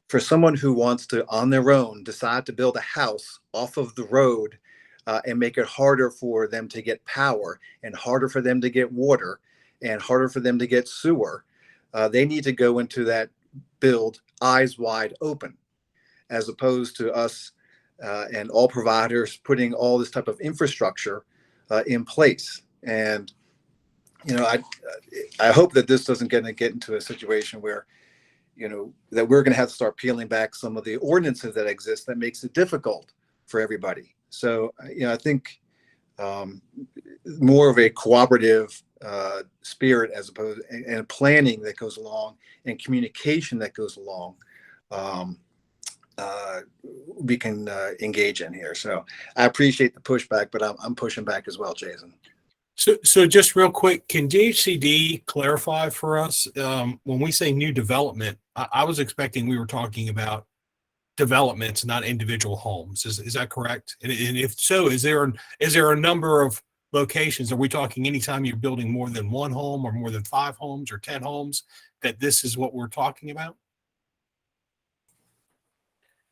Speaker 4: for someone who wants to, on their own, decide to build a house off of the road and make it harder for them to get power and harder for them to get water and harder for them to get sewer, they need to go into that build eyes wide open, as opposed to us and all providers putting all this type of infrastructure in place. And, I hope that this doesn't get into a situation where, that we're going to have to start peeling back some of the ordinances that exist that makes it difficult for everybody. So, I think more of a cooperative spirit, as opposed and planning that goes along and communication that goes along, we can engage in here. So I appreciate the pushback, but I'm pushing back as well, Jason.
Speaker 5: So just real quick, can DHCD clarify for us, when we say new development, I was expecting we were talking about developments, not individual homes. Is that correct? And if so, is there a number of locations? Are we talking anytime you're building more than one home or more than 5 homes or 10 homes, that this is what we're talking about?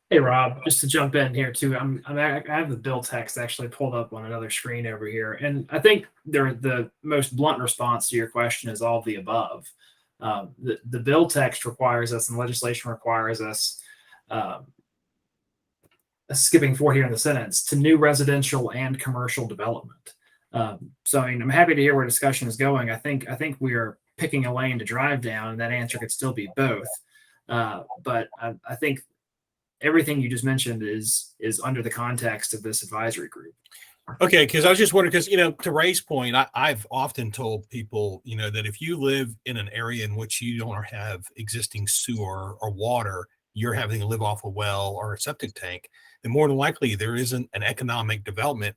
Speaker 2: Hey, Rob, just to jump in here too, I have the bill text actually pulled up on another screen over here. And I think the most blunt response to your question is all of the above. The bill text requires us, and legislation requires us, skipping forward here in the sentence, to new residential and commercial development. So I'm happy to hear where discussion is going. I think we are picking a lane to drive down, and that answer could still be both. But I think everything you just mentioned is under the context of this advisory group.
Speaker 5: Okay, because I was just wondering, because, to Ray's point, I've often told people, that if you live in an area in which you don't have existing sewer or water, you're having to live off a well or a septic tank, then more than likely there isn't an economic development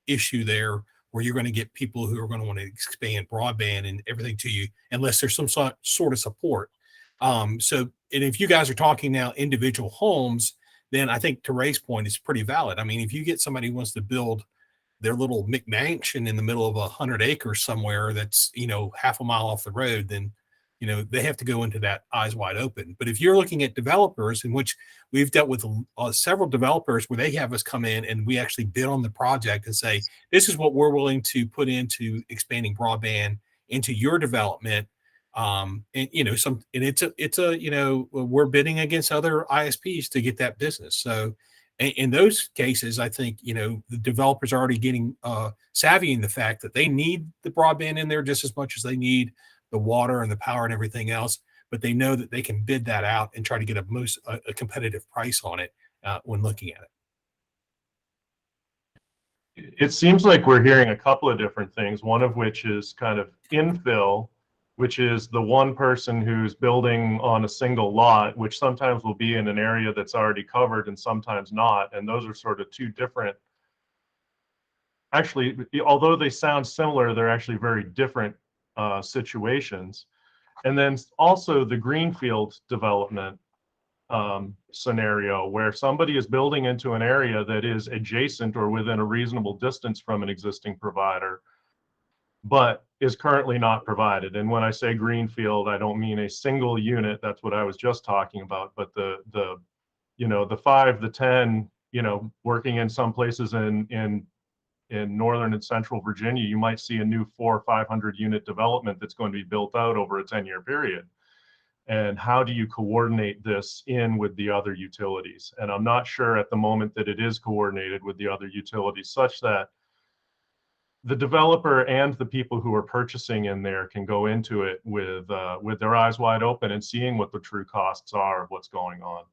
Speaker 5: issue there where you're going to get people who are going to want to expand broadband and everything to you, unless there's some sort of support. And if you guys are talking now individual homes, then I think to Ray's point is pretty valid. I mean, if you get somebody who wants to build their little McMansion in the middle of 100 acres somewhere that's, half a mile off the road, then, they have to go into that eyes wide open. But if you're looking at developers, in which we've dealt with several developers where they have us come in and we actually bid on the project and say, this is what we're willing to put into expanding broadband into your development. And it's a we're bidding against other ISPs to get that business. So in those cases, I think, the developers are already getting savvy in the fact that they need the broadband in there just as much as they need the water and the power and everything else, but they know that they can bid that out and try to get a competitive price on it when looking at it.
Speaker 6: It seems like we're hearing a couple of different things, one of which is kind of infill, which is the one person who's building on a single lot, which sometimes will be in an area that's already covered and sometimes not. And those are sort of two different, actually, although they sound similar, they're actually very different situations. And then also the greenfield development scenario, where somebody is building into an area that is adjacent or within a reasonable distance from an existing provider, but is currently not provided. And when I say greenfield, I don't mean a single unit. That's what I was just talking about. But the 5, the 10, working in some places in northern and central Virginia, you might see a new 400 or 500 unit development that's going to be built out over a 10-year period. And how do you coordinate this in with the other utilities? And I'm not sure at the moment that it is coordinated with the other utilities, such that the developer and the people who are purchasing in there can go into it with their eyes wide open and seeing what the true costs are of what's going on.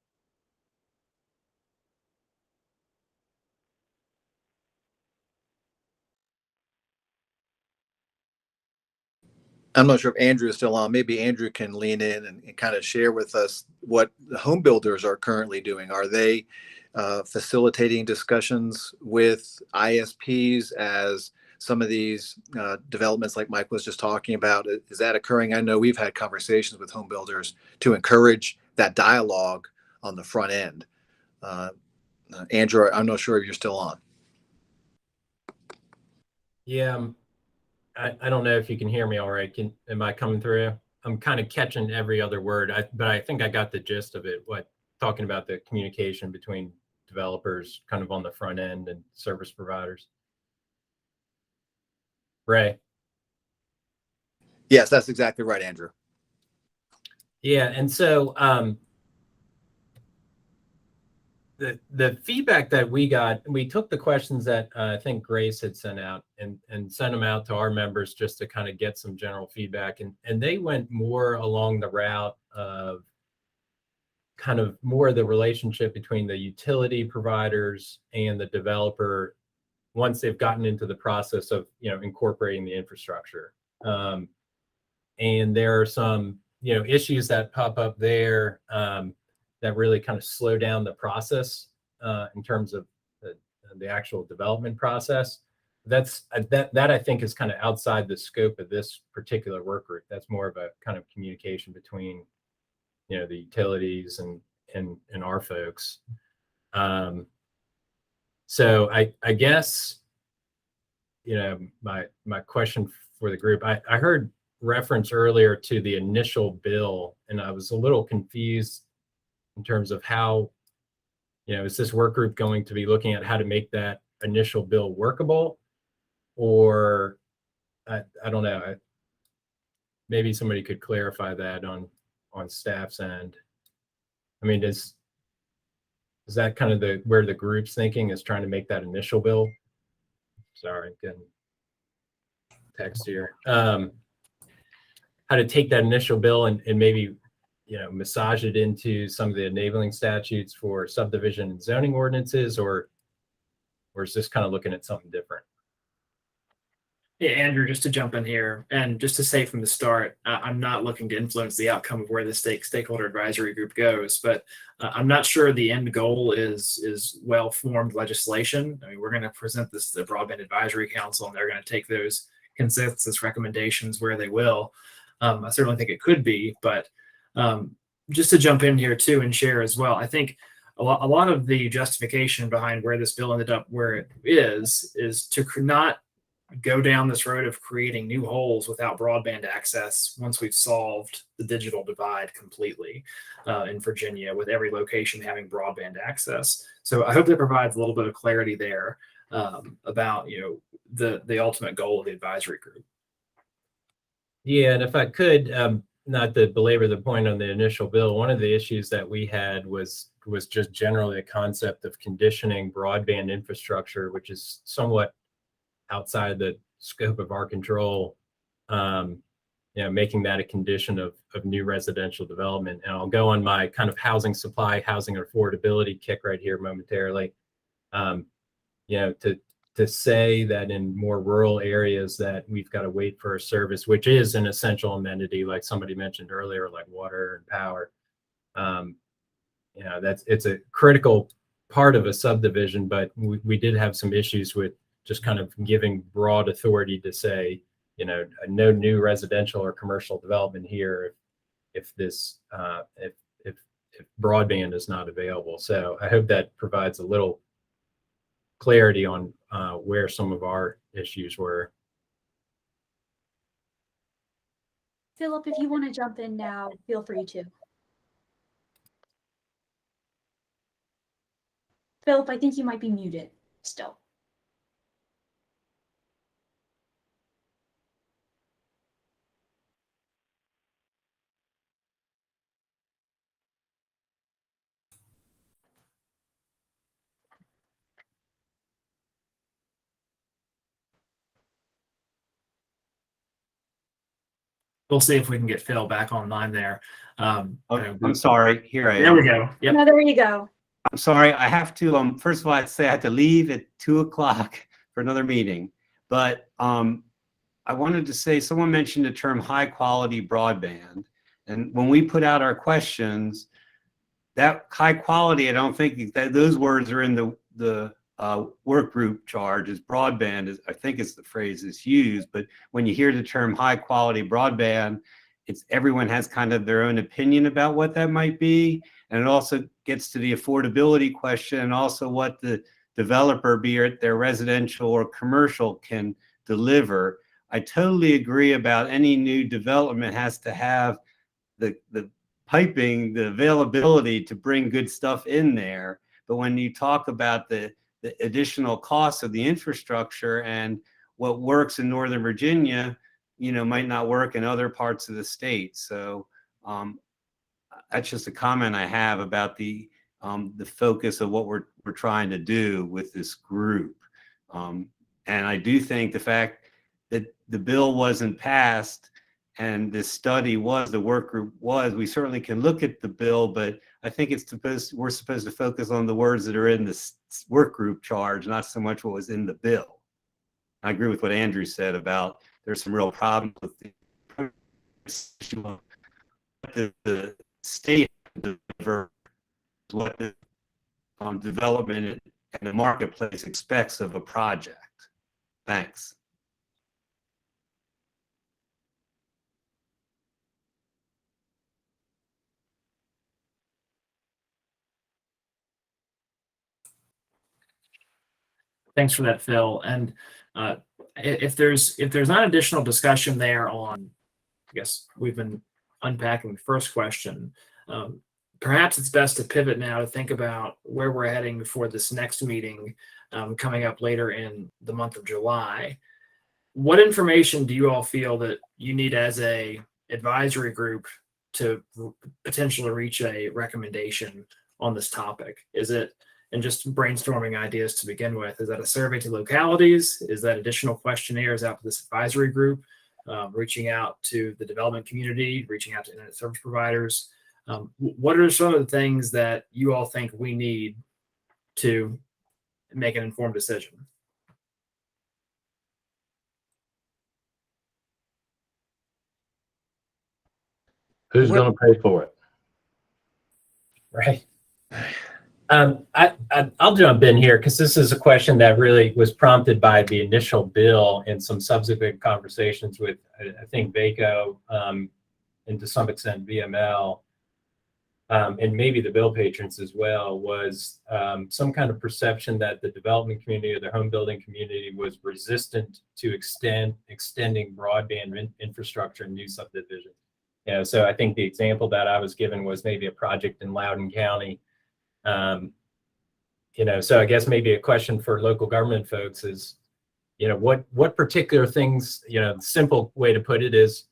Speaker 4: I'm not sure if Andrew is still on. Maybe Andrew can lean in and kind of share with us what the home builders are currently doing. Are they facilitating discussions with ISPs as some of these developments like Mike was just talking about? Is that occurring? I know we've had conversations with home builders to encourage that dialogue on the front end. Andrew, I'm not sure if you're still on.
Speaker 3: Yeah, I don't know if you can hear me all right. Am I coming through? I'm kind of catching every other word, but I think I got the gist of it. Talking about the communication between developers kind of on the front end and service providers. Ray.
Speaker 4: Yes, that's exactly right, Andrew.
Speaker 3: Yeah, and so the feedback that we got, we took the questions that I think Grace had sent out and sent them out to our members just to kind of get some general feedback. And they went more along the route of kind of more the relationship between the utility providers and the developer once they've gotten into the process of, incorporating the infrastructure. And there are some, issues that pop up there that really kind of slow down the process in terms of the actual development process. That I think is kind of outside the scope of this particular work group. That's more of a kind of communication between, the utilities and our folks. So I guess, my question for the group, I heard reference earlier to the initial bill, and I was a little confused in terms of how, is this work group going to be looking at how to make that initial bill workable? Or I don't know. Maybe somebody could clarify that on staff's end. I mean, is that kind of where the group's thinking is, trying to make that initial bill? Sorry, getting text here. How to take that initial bill and maybe, massage it into some of the enabling statutes for subdivision and zoning ordinances, or is this kind of looking at something different?
Speaker 2: Yeah, Andrew, just to jump in here and just to say from the start, I'm not looking to influence the outcome of where the stakeholder advisory group goes, but I'm not sure the end goal is well-formed legislation. I mean, we're going to present this to the Broadband Advisory Council, and they're going to take those consensus recommendations where they will. I certainly think it could be, but just to jump in here too and share as well, I think a lot of the justification behind where this bill ended up where it is to not go down this road of creating new holes without broadband access once we've solved the digital divide completely in Virginia, with every location having broadband access. So I hope that provides a little bit of clarity there about the ultimate goal of the advisory group.
Speaker 3: Yeah, and if I could, not to belabor the point on the initial bill, one of the issues that we had was just generally a concept of conditioning broadband infrastructure, which is somewhat outside the scope of our control, making that a condition of new residential development. And I'll go on my kind of housing supply, housing affordability kick right here momentarily. To say that in more rural areas that we've got to wait for a service, which is an essential amenity, like somebody mentioned earlier, like water and power. It's a critical part of a subdivision, but we did have some issues with just kind of giving broad authority to say, no new residential or commercial development here if broadband is not available. So I hope that provides a little clarity on where some of our issues were.
Speaker 1: Philip, if you want to jump in now, feel free to. Philip, I think you might be muted still.
Speaker 2: We'll see if we can get Phil back online there.
Speaker 14: I'm sorry. Here I am.
Speaker 2: There we go. Yep.
Speaker 1: No, there you go.
Speaker 14: I'm sorry. I have to. First of all, I'd say I had to leave at 2:00 for another meeting. But I wanted to say, someone mentioned the term high quality broadband, and when we put out our questions, that high quality, I don't think that those words are in the work group charge. As broadband is, I think it's the phrase is used, but when you hear the term high quality broadband, it's everyone has kind of their own opinion about what that might be. And it also gets to the affordability question, and also what the developer, be it their residential or commercial, can deliver. I totally agree about any new development has to have the piping, the availability to bring good stuff in there. But when you talk about the additional costs of the infrastructure and what works in Northern Virginia, might not work in other parts of the state. So that's just a comment I have about the focus of what we're trying to do with this group. And I do think the fact that the bill wasn't passed and this study was, the work group was, we certainly can look at the bill, but I think we're supposed to focus on the words that are in the work group charge, not so much what was in the bill. I agree with what Andrew said about there's some real problems with the state what the development and the marketplace expects of a project. Thanks.
Speaker 2: Thanks for that, Phil. And if there's not additional discussion there on, I guess we've been unpacking the first question. Perhaps it's best to pivot now to think about where we're heading for this next meeting coming up later in the month of July. What information do you all feel that you need as a advisory group to potentially reach a recommendation on this topic? Is it, and just brainstorming ideas to begin with, is that a survey to localities? Is that additional questionnaires out to this advisory group? Reaching out to the development community, reaching out to internet service providers? What are some of the things that you all think we need to make an informed decision?
Speaker 15: Who's going to pay for it?
Speaker 3: Right. I'll jump in here because this is a question that really was prompted by the initial bill and some subsequent conversations with, I think, VACO and to some extent VML. and maybe the bill patrons as well, was some kind of perception that the development community or the home building community was resistant to extending broadband infrastructure in new subdivisions. You know, so I think the example that I was given was maybe a project in Loudoun County. You know, so I guess maybe a question for local government folks is, you know, what particular things, you know, the simple way to put it is,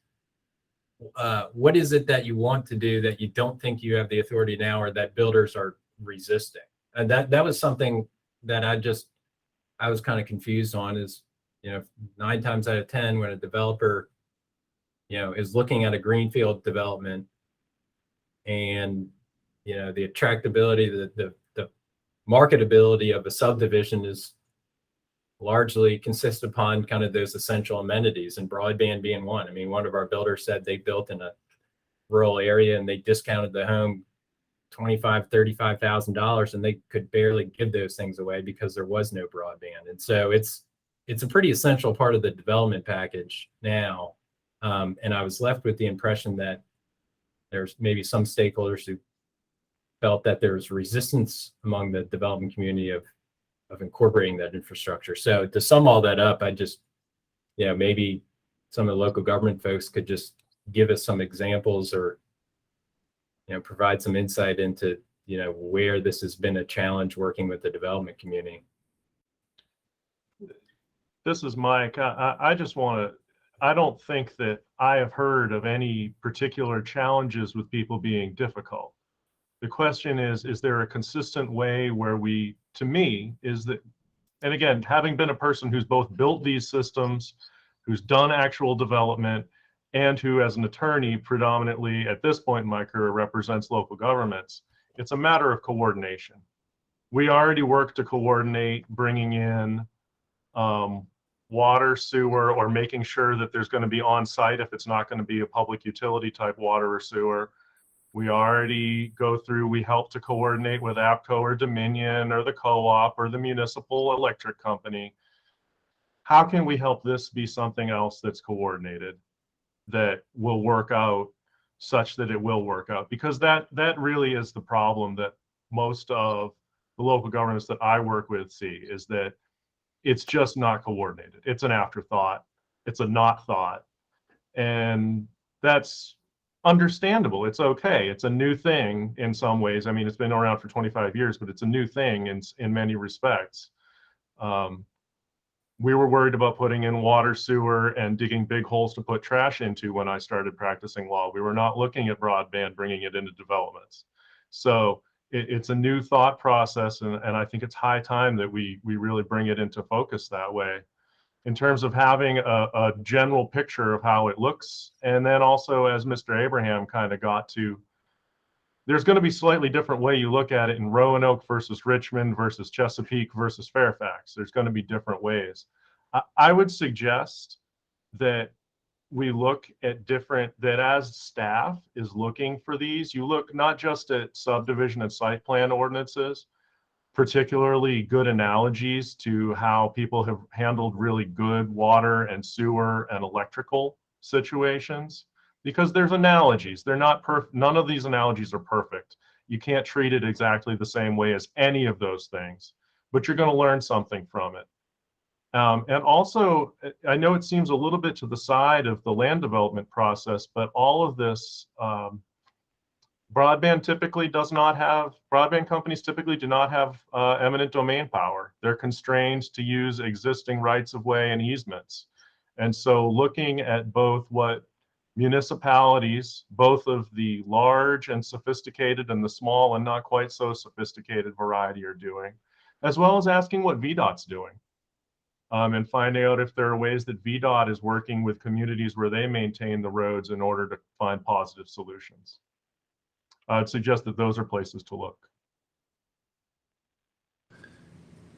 Speaker 3: what is it that you want to do that you don't think you have the authority now, or that builders are resisting? And that was something that I was kind of confused on. Is, you know, 9 times out of 10, when a developer, you know, is looking at a greenfield development, and, you know, the attractability, the marketability of a subdivision is largely consist upon kind of those essential amenities, and broadband being one. I mean, one of our builders said they built in a rural area and they discounted the home $25,000, $35,000, and they could barely give those things away because there was no broadband. And so it's a pretty essential part of the development package now. And I was left with the impression that there's maybe some stakeholders who felt that there was resistance among the development community of incorporating that infrastructure. So to sum all that up, I just, you know, maybe some of the local government folks could just give us some examples, or, you know, provide some insight into, you know, where this has been a challenge working with the development community.
Speaker 6: This is Mike. I just want to, I don't think that I have heard of any particular challenges with people being difficult. The question is there a consistent way where we, to me, is that, and again, having been a person who's both built these systems, who's done actual development, and who as an attorney predominantly at this point in my career represents local governments, it's a matter of coordination. We already work to coordinate bringing in water, sewer, or making sure that there's going to be on site if it's not going to be a public utility type water or sewer. We already go through, we help to coordinate with APCO or Dominion or the co-op or the municipal electric company. How can we help this be something else that's coordinated, that will work out such that it will work out? Because that really is the problem that most of the local governments that I work with see, is that it's just not coordinated. It's an afterthought. It's a not thought. And that's understandable. It's okay. It's a new thing in some ways. I mean, it's been around for 25 years, but it's a new thing in many respects. We were worried about putting in water, sewer, and digging big holes to put trash into when I started practicing law. We were not looking at broadband, bringing it into developments. So it's a new thought process, and I think it's high time that we really bring it into focus that way, in terms of having a general picture of how it looks. And then also, as Mr. Abraham kind of got to, there's going to be slightly different way you look at it in Roanoke versus Richmond versus Chesapeake versus Fairfax. There's going to be different ways. I would suggest that we look at that as staff is looking for these, you look not just at subdivision and site plan ordinances, particularly good analogies to how people have handled really good water and sewer and electrical situations, because there's analogies. They're not perfect. None of these analogies are perfect. You can't treat it exactly the same way as any of those things, but you're going to learn something from it. And also, I know it seems a little bit to the side of the land development process, but all of this, broadband companies typically do not have eminent domain power. They're constrained to use existing rights of way and easements. And so looking at both what municipalities, both of the large and sophisticated and the small and not quite so sophisticated variety are doing, as well as asking what VDOT's doing. And finding out if there are ways that VDOT is working with communities where they maintain the roads in order to find positive solutions. I'd suggest that those are places to look.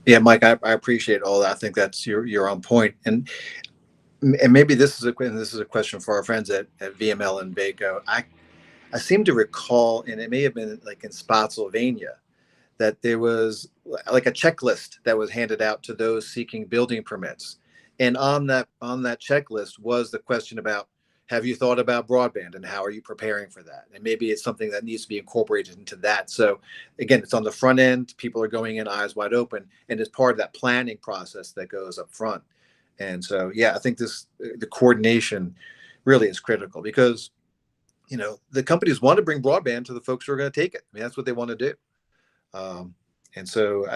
Speaker 4: Yeah, Mike, I appreciate all that. I think that's you're on point. And maybe this is a question for our friends at VML and VACO. I seem to recall, and it may have been like in Spotsylvania, that there was like a checklist that was handed out to those seeking building permits. And on that checklist was the question about, have you thought about broadband and how are you preparing for that? And maybe it's something that needs to be incorporated into that. So again, it's on the front end. People are going in eyes wide open, and it's part of that planning process that goes up front. And so, yeah, I think the coordination really is critical because, the companies want to bring broadband to the folks who are going to take it. I mean, that's what they want to do. And so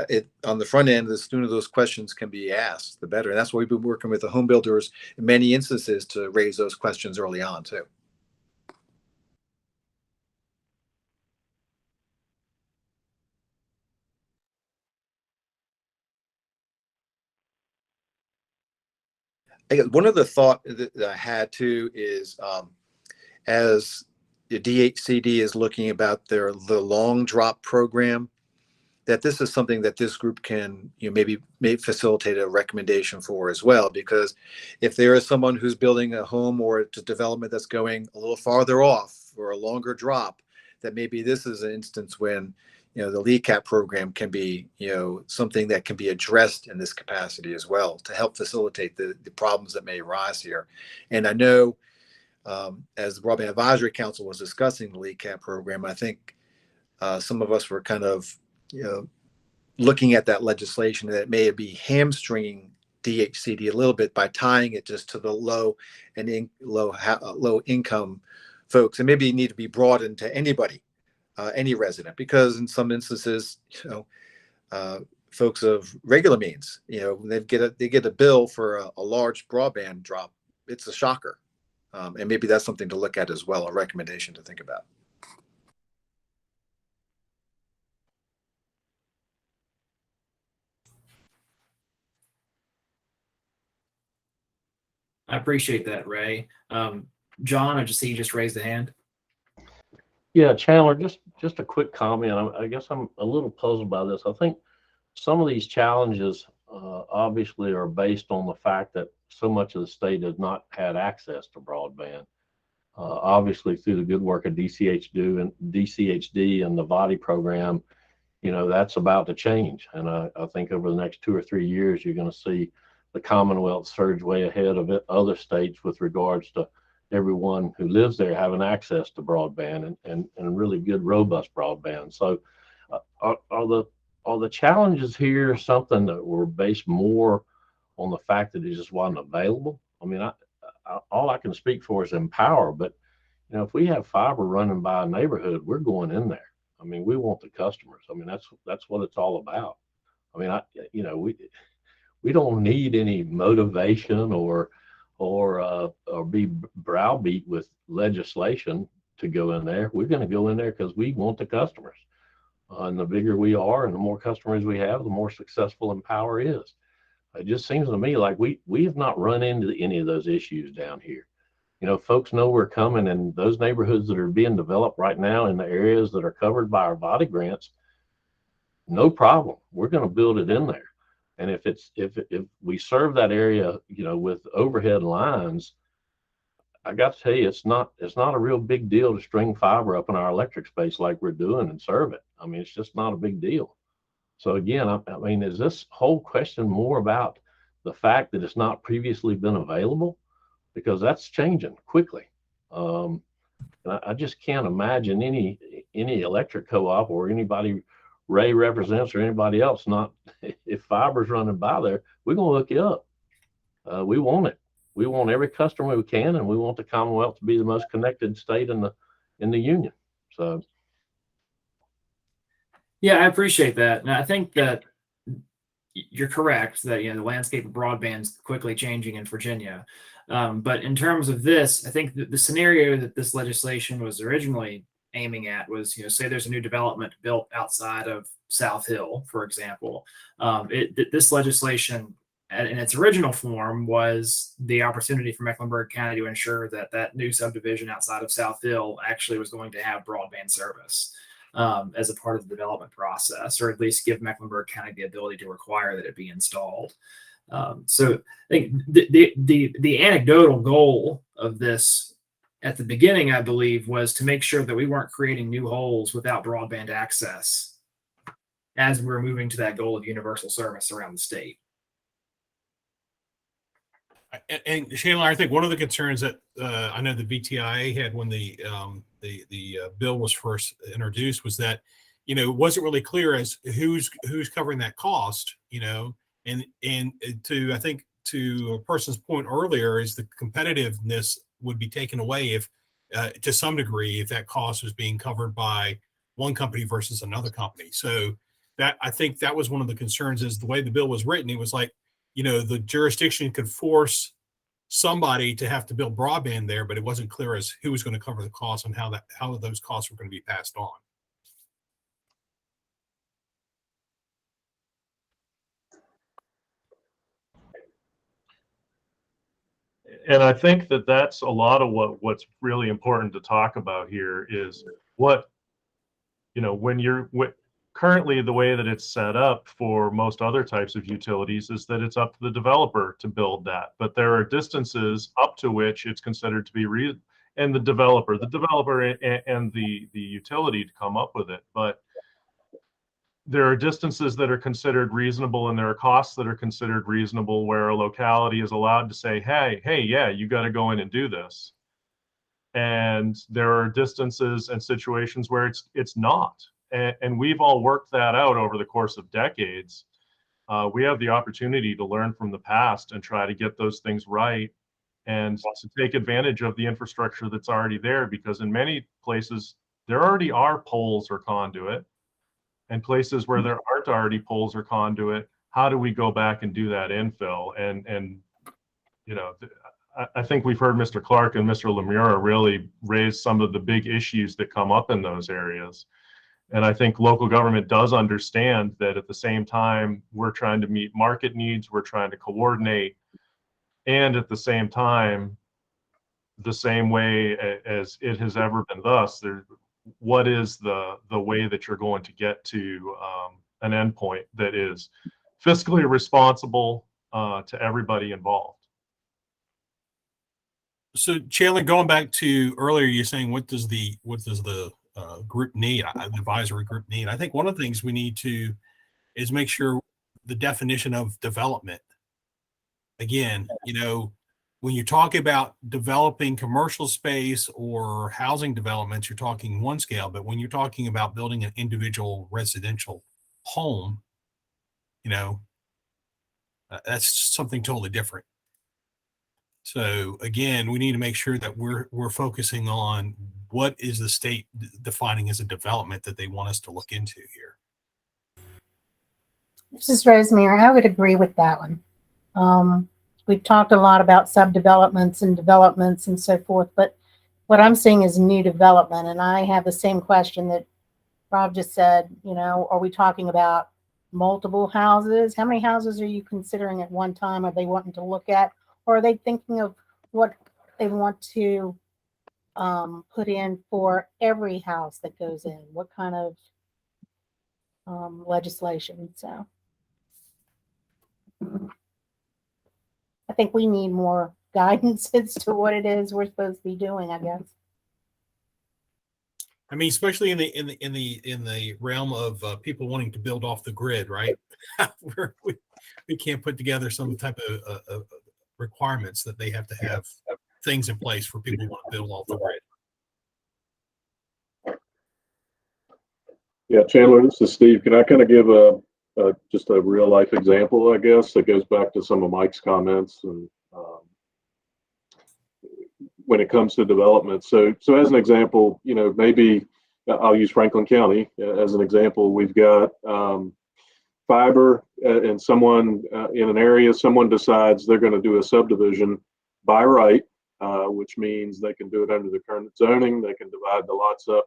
Speaker 4: on the front end, the sooner those questions can be asked, the better. And that's why we've been working with the home builders in many instances to raise those questions early on too. One other thought that I had too is as the DHCD is looking about the long drop program, that this is something that this group can maybe facilitate a recommendation for as well. Because if there is someone who's building a home or a development that's going a little farther off or a longer drop, that maybe this is an instance when the LECAP program can be something that can be addressed in this capacity as well to help facilitate the problems that may arise here. And I know as the Broadband Advisory Council was discussing the LECAP program, I think some of us were kind of looking at that legislation that may be hamstringing DHCD a little bit by tying it just to the low income folks, and maybe need to be broadened to anybody, any resident, because in some instances, folks of regular means, they get a bill for a large broadband drop. It's a shocker, and maybe that's something to look at as well, a recommendation to think about.
Speaker 2: I appreciate that, Ray. John, I just see you just raised a hand.
Speaker 15: Yeah, Chandler, just a quick comment. I guess I'm a little puzzled by this. I think some of these challenges obviously are based on the fact that so much of the state has not had access to broadband. Obviously, through the good work of DCHD and the VODI program, that's about to change. And I think over the next 2 or 3 years, you're going to see the Commonwealth surge way ahead of other states with regards to everyone who lives there having access to broadband and really good, robust broadband. So are the challenges here something that were based more on the fact that it just wasn't available? I mean, all I can speak for is Empower, but if we have fiber running by a neighborhood, we're going in there. I mean, we want the customers. I mean, that's what it's all about. I mean, we don't need any motivation or be browbeat with legislation to go in there. We're going to go in there because we want the customers. And the bigger we are and the more customers we have, the more successful Empower is. It just seems to me like we have not run into any of those issues down here. Folks know we're coming, and those neighborhoods that are being developed right now in the areas that are covered by our VODI grants, no problem. We're going to build it in there. And if we serve that area, with overhead lines, I got to tell you, it's not a real big deal to string fiber up in our electric space like we're doing and serve it. I mean, it's just not a big deal. So again, I mean, is this whole question more about the fact that it's not previously been available? Because that's changing quickly. And I just can't imagine any electric co-op or anybody Ray represents or anybody else if fiber's running by there, we're going to look it up. We want it. We want every customer we can, and we want the Commonwealth to be the most connected state in the union. So
Speaker 2: Yeah, I appreciate that. And I think that you're correct that the landscape of broadband is quickly changing in Virginia. But in terms of this, I think the scenario that this legislation was originally aiming at was, say there's a new development built outside of South Hill, for example. This legislation in its original form was the opportunity for Mecklenburg County to ensure that that new subdivision outside of South Hill actually was going to have broadband service as a part of the development process, or at least give Mecklenburg County the ability to require that it be installed. So I think the anecdotal goal of this at the beginning, I believe, was to make sure that we weren't creating new holes without broadband access as we're moving to that goal of universal service around the state.
Speaker 5: And Chandler, I think one of the concerns that I know the VTIA had when the bill was first introduced was that, you know, it wasn't really clear as who's covering that cost, you know, and to, I think, to a person's point earlier, is the competitiveness would be taken away if, to some degree, if that cost was being covered by one company versus another company. So that, I think that was one of the concerns, is the way the bill was written. It was like, you know, the jurisdiction could force somebody to have to build broadband there, but it wasn't clear as who was going to cover the cost and how those costs were going to be passed on.
Speaker 6: And I think that that's a lot of what's really important to talk about here is what, you know, currently the way that it's set up for most other types of utilities is that it's up to the developer to build that, but there are distances up to which it's considered to be and the developer and the utility to come up with it. But there are distances that are considered reasonable, and there are costs that are considered reasonable, where a locality is allowed to say, hey, yeah, you got to go in and do this. And there are distances and situations where it's not. And we've all worked that out over the course of decades. We have the opportunity to learn from the past and try to get those things right, and to take advantage of the infrastructure that's already there, because in many places there already are poles or conduit, and places where there aren't already poles or conduit, how do we go back and do that infill? And you know, I think we've heard Mr. Clark and Mr. Lemura really raise some of the big issues that come up in those areas. And I think local government does understand that at the same time, we're trying to meet market needs, we're trying to coordinate, and at the same time, the same way as it has ever been thus, what is the way that you're going to get to an endpoint that is fiscally responsible to everybody involved?
Speaker 5: So Chandler, going back to earlier, you're saying, what does the group need, the advisory group need? I think one of the things we need to is make sure the definition of development. Again, you know, when you're talking about developing commercial space or housing developments, you're talking one scale. But when you're talking about building an individual residential home, you know, that's something totally different. So again, we need to make sure that we're focusing on what is the state defining as a development that they want us to look into here.
Speaker 12: This is Rosemary. I would agree with that one. We've talked a lot about subdevelopments and developments and so forth, but what I'm seeing is new development. And I have the same question that Rob just said, you know, are we talking about multiple houses? How many houses are you considering at one time? Are they wanting to look at, or are they thinking of what they want to put in for every house that goes in? What kind of legislation? So I think we need more guidance as to what it is we're supposed to be doing, I guess.
Speaker 5: I mean, especially in the realm of people wanting to build off the grid, right? we can't put together some type of requirements that they have to have things in place for people who want to build off the grid.
Speaker 8: Yeah, Chandler, this is Steve. Can I kind of give just a real life example, I guess, that goes back to some of Mike's comments and when it comes to development. So as an example, you know, maybe I'll use Franklin County as an example. We've got fiber and someone in an area, someone decides they're going to do a subdivision by right, which means they can do it under the current zoning. They can divide the lots up,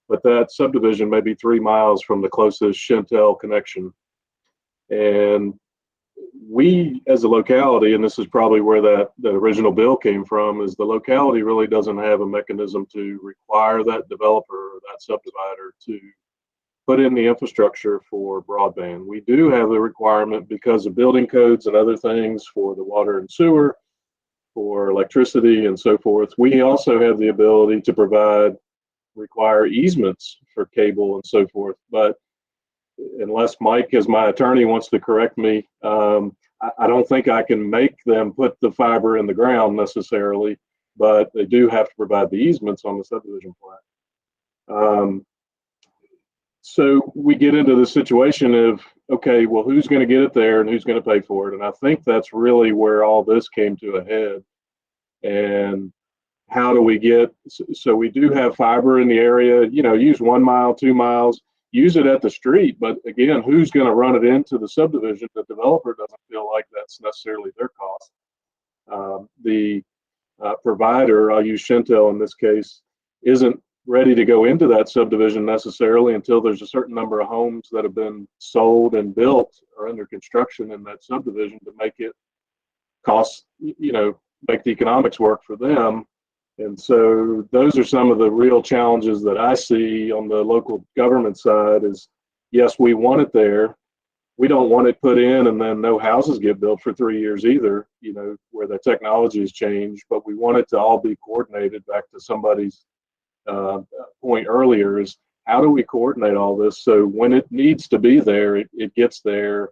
Speaker 8: but that subdivision may be 3 miles from the closest Shentel connection. And we, as a locality, and this is probably where the original bill came from, is the locality really doesn't have a mechanism to require that developer or that subdivider to put in the infrastructure for broadband. We do have the requirement because of building codes and other things for the water and sewer, for electricity and so forth. We also have the ability to require easements for cable and so forth. But unless Mike, as my attorney, wants to correct me, I don't think I can make them put the fiber in the ground necessarily, but they do have to provide the easements on the subdivision plan. So we get into the situation of, okay, well, who's going to get it there and who's going to pay for it? And I think that's really where all this came to a head. And how do we get, so we do have fiber in the area, use 1 mile, 2 miles, use it at the street. But again, who's going to run it into the subdivision? The developer doesn't feel like that's necessarily their cost. The provider, I'll use Shentel in this case, isn't ready to go into that subdivision necessarily until there's a certain number of homes that have been sold and built or under construction in that subdivision to make it cost, make the economics work for them. And so those are some of the real challenges that I see on the local government side is, yes, we want it there. We don't want it put in and then no houses get built for 3 years either, where the technology has changed, but we want it to all be coordinated. Back to somebody's point earlier is, how do we coordinate all this so when it needs to be there, it gets there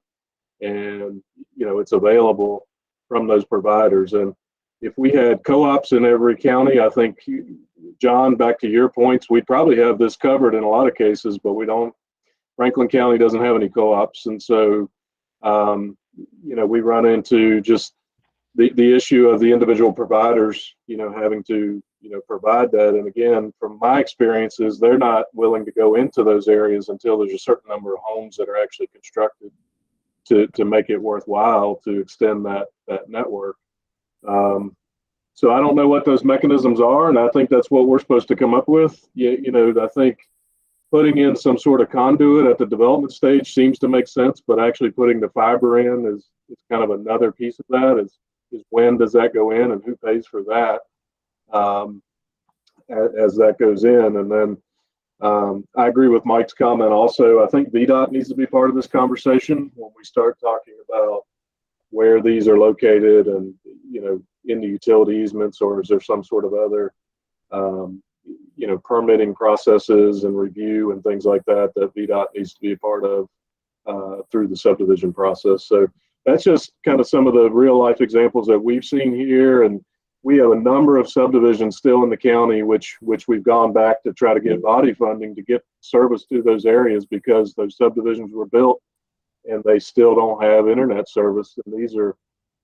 Speaker 8: and, it's available from those providers. And if we had co-ops in every county, I think, John, back to your points, we'd probably have this covered in a lot of cases, but we don't. Franklin County doesn't have any co-ops. And so, we run into just the issue of the individual providers, having to, provide that. And again, from my experiences, they're not willing to go into those areas until there's a certain number of homes that are actually constructed to make it worthwhile to extend that network. So I don't know what those mechanisms are, and I think that's what we're supposed to come up with. I think putting in some sort of conduit at the development stage seems to make sense, but actually putting the fiber in is kind of another piece of that. Is when does that go in and who pays for that as that goes in? And then I agree with Mike's comment also. I think VDOT needs to be part of this conversation when we start talking about where these are located and, in the utility easements, or is there some sort of other, permitting processes and review and things like that VDOT needs to be a part of through the subdivision process. So that's just kind of some of the real life examples that we've seen here. And we have a number of subdivisions still in the county, which we've gone back to try to get body funding to get service to those areas because those subdivisions were built and they still don't have internet service. And these are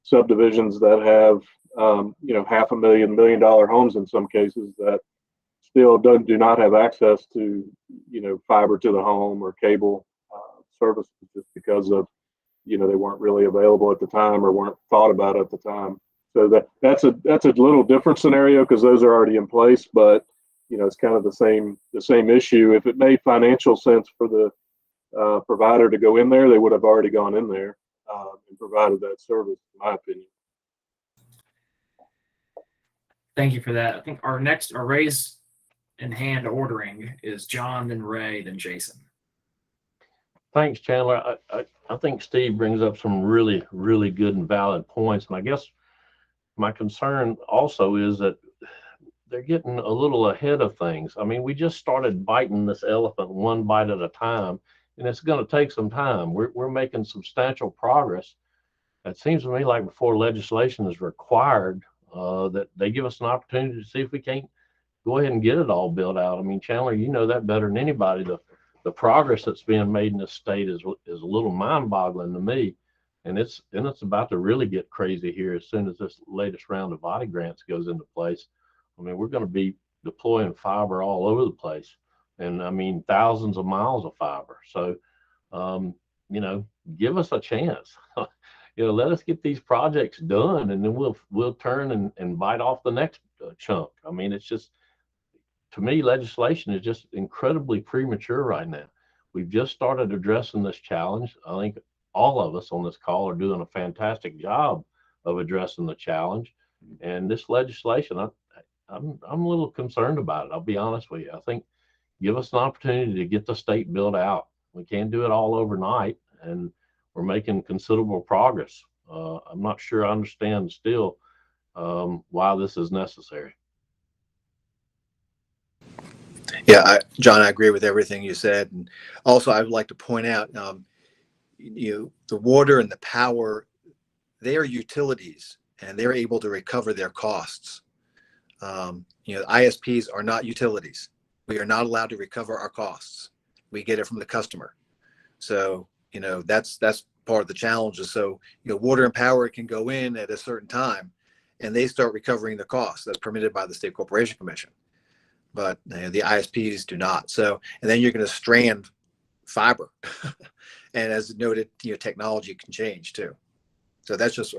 Speaker 8: subdivisions that have, $500,000, $1 million homes in some cases that still do not have access to, fiber to the home or cable services just because of, they weren't really available at the time or weren't thought about at the time. So that's a little different scenario because those are already in place, but it's kind of the same issue. If it made financial sense for the provider to go in there, they would have already gone in there and provided that service, in my opinion.
Speaker 2: Thank you for that. I think our raise in hand ordering is John, then Ray, then Jason.
Speaker 15: Thanks, Chandler. I think Steve brings up some really, really good and valid points. And I guess my concern also is that they're getting a little ahead of things. I mean, we just started biting this elephant one bite at a time, and it's going to take some time. We're making substantial progress. It seems to me like before legislation is required, that they give us an opportunity to see if we can't go ahead and get it all built out. I mean, Chandler, you know that better than anybody. The progress that's being made in this state is a little mind-boggling to me, and it's about to really get crazy here as soon as this latest round of body grants goes into place. I mean, we're going to be deploying fiber all over the place, and I mean thousands of miles of fiber. So, give us a chance. Let us get these projects done, and then we'll turn and bite off the next chunk. I mean, it's just, to me, legislation is just incredibly premature right now. We've just started addressing this challenge. I think all of us on this call are doing a fantastic job of addressing the challenge. And this legislation, I'm a little concerned about it. I'll be honest with you. I think give us an opportunity to get the state built out. We can't do it all overnight, and we're making considerable progress. I'm not sure I understand still why this is necessary.
Speaker 4: Yeah, John, I agree with everything you said. And also, I would like to point out, the water and the power they are utilities and they're able to recover their costs. ISPs are not utilities. We are not allowed to recover our costs. We get it from the customer. So, that's part of the challenges. So, water and power can go in at a certain time and they start recovering the costs. That's permitted by the State Corporation Commission. But the ISPs do not. So, and then you're going to strand fiber. And as noted, technology can change too. So that's just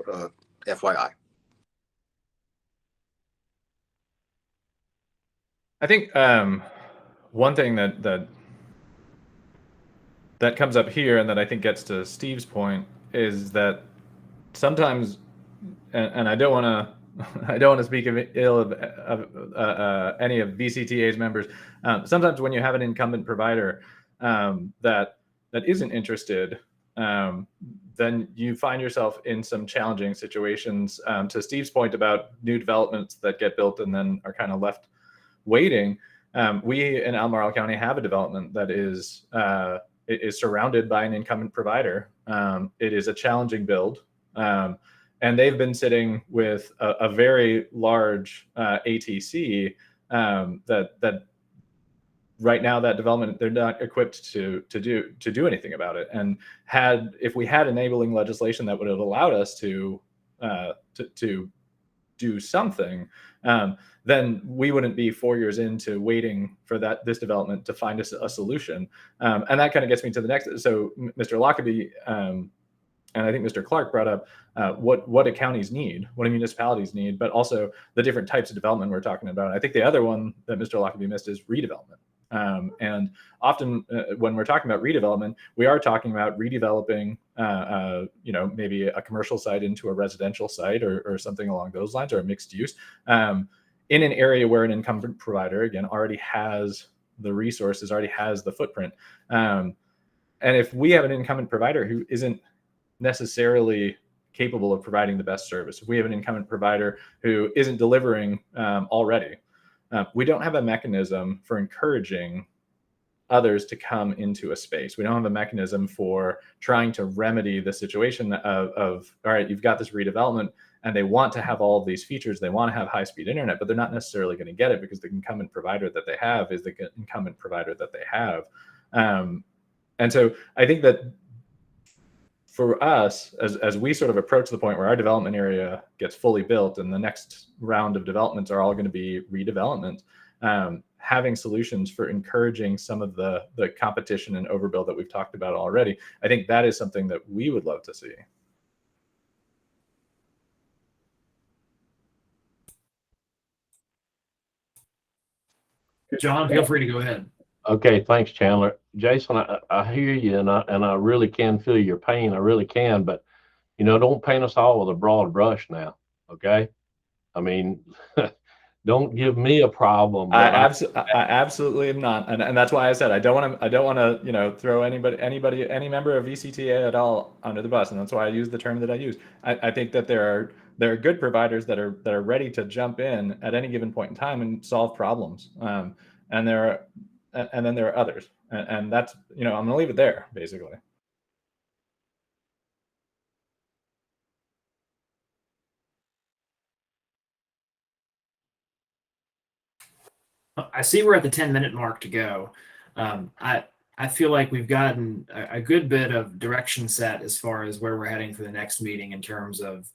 Speaker 4: FYI.
Speaker 7: I think one thing that comes up here, and that I think gets to Steve's point, is that sometimes, and I don't want to speak ill of any of VCTA's members. Sometimes when you have an incumbent provider that isn't interested, then you find yourself in some challenging situations. To Steve's point about new developments that get built and then are kind of left waiting, we in Albemarle County have a development that is surrounded by an incumbent provider. It is a challenging build, and they've been sitting with a very large ATC that right now, that development, they're not equipped to do anything about it. And if we had enabling legislation that would have allowed us to do something, then we wouldn't be 4 years into waiting for this development to find us a solution. And that kind of gets me to the next. So Mr. Lockerbie, and I think Mr. Clark brought up what do counties need, what do municipalities need, but also the different types of development we're talking about. I think the other one that Mr. Lockerbie missed is redevelopment. And often when we're talking about redevelopment, we are talking about redeveloping, maybe a commercial site into a residential site or something along those lines, or a mixed use, in an area where an incumbent provider, again, already has the resources, already has the footprint. And if we have an incumbent provider who isn't necessarily capable of providing the best service, if we have an incumbent provider who isn't delivering already, we don't have a mechanism for encouraging others to come into a space. We don't have a mechanism for trying to remedy the situation of all right, you've got this redevelopment and they want to have all of these features. They want to have high-speed internet, but they're not necessarily going to get it because the incumbent provider that they have is the incumbent provider that they have. And so I think that for us, as we sort of approach the point where our development area gets fully built and the next round of developments are all going to be redevelopment, having solutions for encouraging some of the competition and overbuild that we've talked about already, I think that is something that we would love to see.
Speaker 2: John, feel free to go ahead.
Speaker 15: Okay, thanks, Chandler. Jason, I hear you, and I really can feel your pain. I really can, but don't paint us all with a broad brush now. Okay, I mean, don't give me a problem.
Speaker 7: I absolutely am not, and that's why I said I don't want to throw any member of VCTA at all under the bus, and that's why I use the term that I use. I think that there are good providers that are ready to jump in at any given point in time and solve problems, and then there are others, and that's I'm going to leave it there basically.
Speaker 2: I see we're at the 10-minute mark to go. I feel like we've gotten a good bit of direction set as far as where we're heading for the next meeting in terms of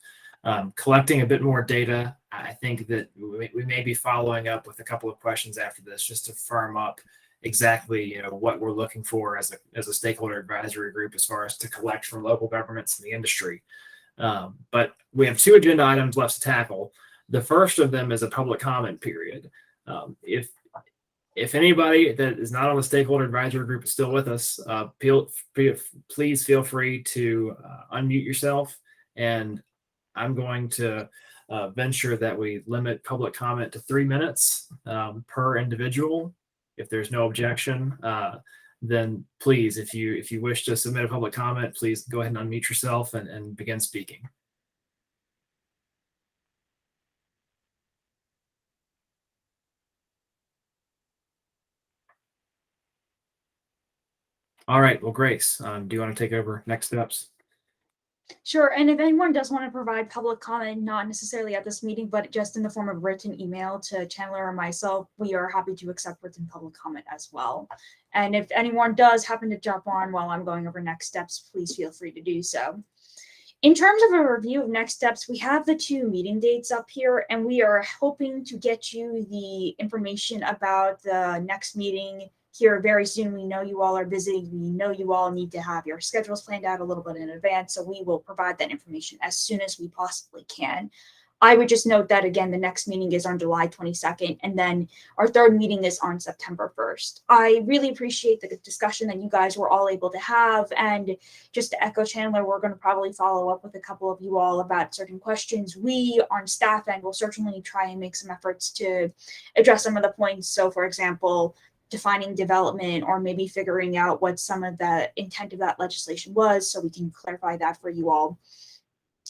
Speaker 2: collecting a bit more data. I think that we may be following up with a couple of questions after this just to firm up exactly what we're looking for as a stakeholder advisory group as far as to collect from local governments and the industry. But we have 2 agenda items left to tackle. The first of them is a public comment period. If anybody that is not on the stakeholder advisory group is still with us, please feel free to unmute yourself. And I'm going to venture that we limit public comment to 3 minutes per individual. If there's no objection, then please, if you wish to submit a public comment, please go ahead and unmute yourself and begin speaking. All right. Well, Grace, do you want to take over next steps?
Speaker 1: Sure, and if anyone does want to provide public comment, not necessarily at this meeting, but just in the form of written email to Chandler or myself, we are happy to accept written public comment as well. And if anyone does happen to jump on while I'm going over next steps, please feel free to do so. In terms of a review of next steps, we have the 2 meeting dates up here, and we are hoping to get you the information about the next meeting here very soon. We know you all are busy. We know you all need to have your schedules planned out a little bit in advance, so we will provide that information as soon as we possibly can. I would just note that, again, the next meeting is on July 22nd, and then our 3rd meeting is on September 1st. I really appreciate the discussion that you guys were all able to have, and just to echo Chandler, we're going to probably follow up with a couple of you all about certain questions. We, on staff end, will certainly try and make some efforts to address some of the points. So, for example, defining development, or maybe figuring out what some of the intent of that legislation was, so we can clarify that for you all.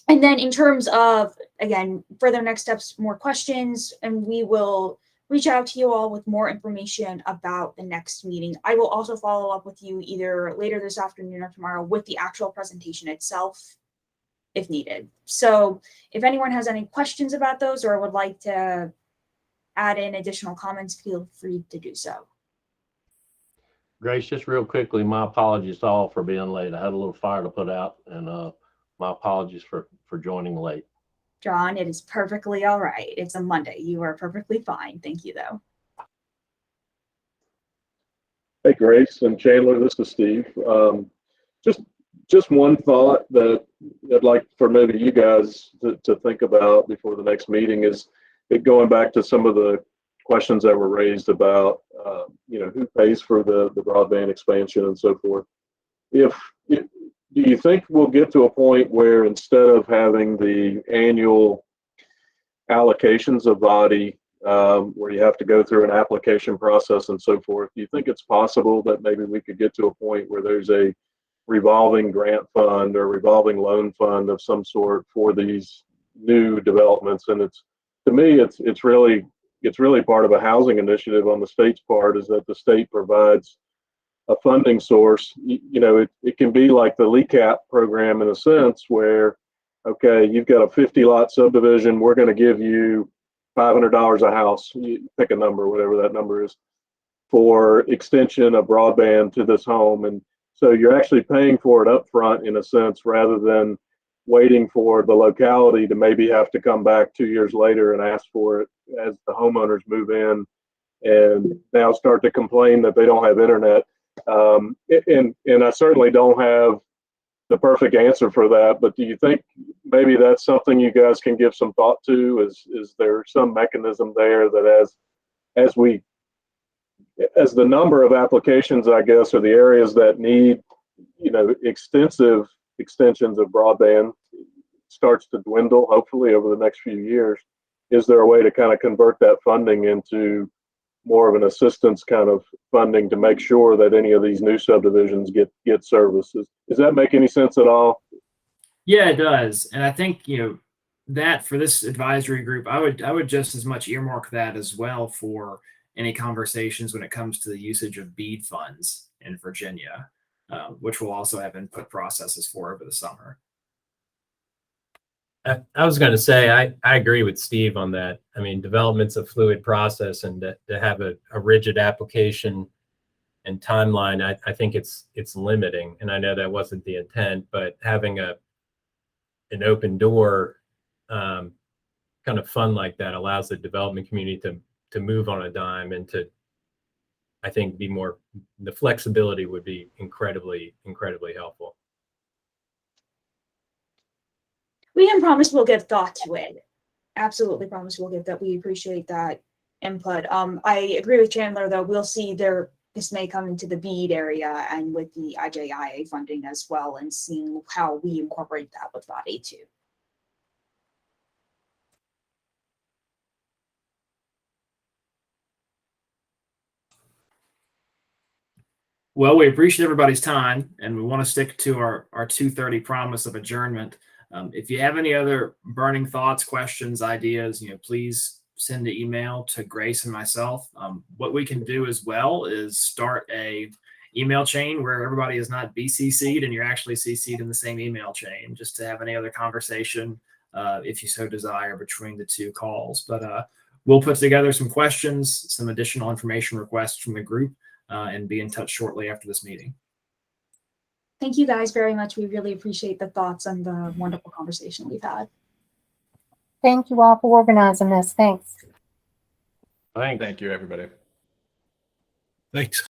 Speaker 1: And then in terms of, again, further next steps, more questions, and we will reach out to you all with more information about the next meeting. I will also follow up with you either later this afternoon or tomorrow with the actual presentation itself, if needed. So if anyone has any questions about those or would like to add in additional comments, feel free to do so.
Speaker 15: Grace, just real quickly, my apologies to all for being late. I had a little fire to put out, and my apologies for joining late.
Speaker 1: John, it is perfectly all right. It's a Monday. You are perfectly fine. Thank you, though.
Speaker 8: Hey, Grace and Chandler, this is Steve. Just one thought that I'd like for maybe you guys to think about before the next meeting is going back to some of the questions that were raised about, who pays for the broadband expansion and so forth. Do you think we'll get to a point where instead of having the annual allocations of body, where you have to go through an application process and so forth, do you think it's possible that maybe we could get to a point where there's a revolving grant fund or revolving loan fund of some sort for these new developments? And to me, it's really part of a housing initiative on the state's part, is that the state provides a funding source. It can be like the LECAP program in a sense where, okay, you've got a 50 lot subdivision, we're going to give you $500 a house, you pick a number, whatever that number is, for extension of broadband to this home. And so you're actually paying for it up front in a sense, rather than waiting for the locality to maybe have to come back 2 years later and ask for it as the homeowners move in and now start to complain that they don't have internet. And I certainly don't have the perfect answer for that, but do you think maybe that's something you guys can give some thought to? Is there some mechanism there that as the number of applications, I guess, or the areas that need, extensive extensions of broadband starts to dwindle, hopefully over the next few years, is there a way to kind of convert that funding into more of an assistance kind of funding to make sure that any of these new subdivisions get services? Does that make any sense at all?
Speaker 2: Yeah, it does. And I think, that for this advisory group, I would just as much earmark that as well for any conversations when it comes to the usage of BEAD funds in Virginia, which we'll also have input processes for over the summer.
Speaker 3: I was going to say, I agree with Steve on that. I mean, development's a fluid process, and to have a rigid application and timeline, I think it's limiting. And I know that wasn't the intent, but having an open door kind of fund like that allows the development community to move on a dime and to, I think, the flexibility would be incredibly, incredibly helpful.
Speaker 1: We can promise we'll give thought to it. Absolutely promise we'll give that. We appreciate that input. I agree with Chandler, though. We'll see this may come into the BEAD area and with the IJIA funding as well, and seeing how we incorporate that with body too.
Speaker 2: Well, we appreciate everybody's time, and we want to stick to our 2:30 promise of adjournment. If you have any other burning thoughts, questions, ideas, please send an email to Grace and myself. What we can do as well is start a email chain where everybody is not BCC'd and you're actually CC'd in the same email chain, just to have any other conversation if you so desire between the two calls. But we'll put together some questions, some additional information requests from the group, and be in touch shortly after this meeting.
Speaker 1: Thank you guys very much. We really appreciate the thoughts and the wonderful conversation we've had.
Speaker 12: Thank you all for organizing this. Thanks.
Speaker 15: Thanks.
Speaker 7: Thank you, everybody.
Speaker 5: Thanks.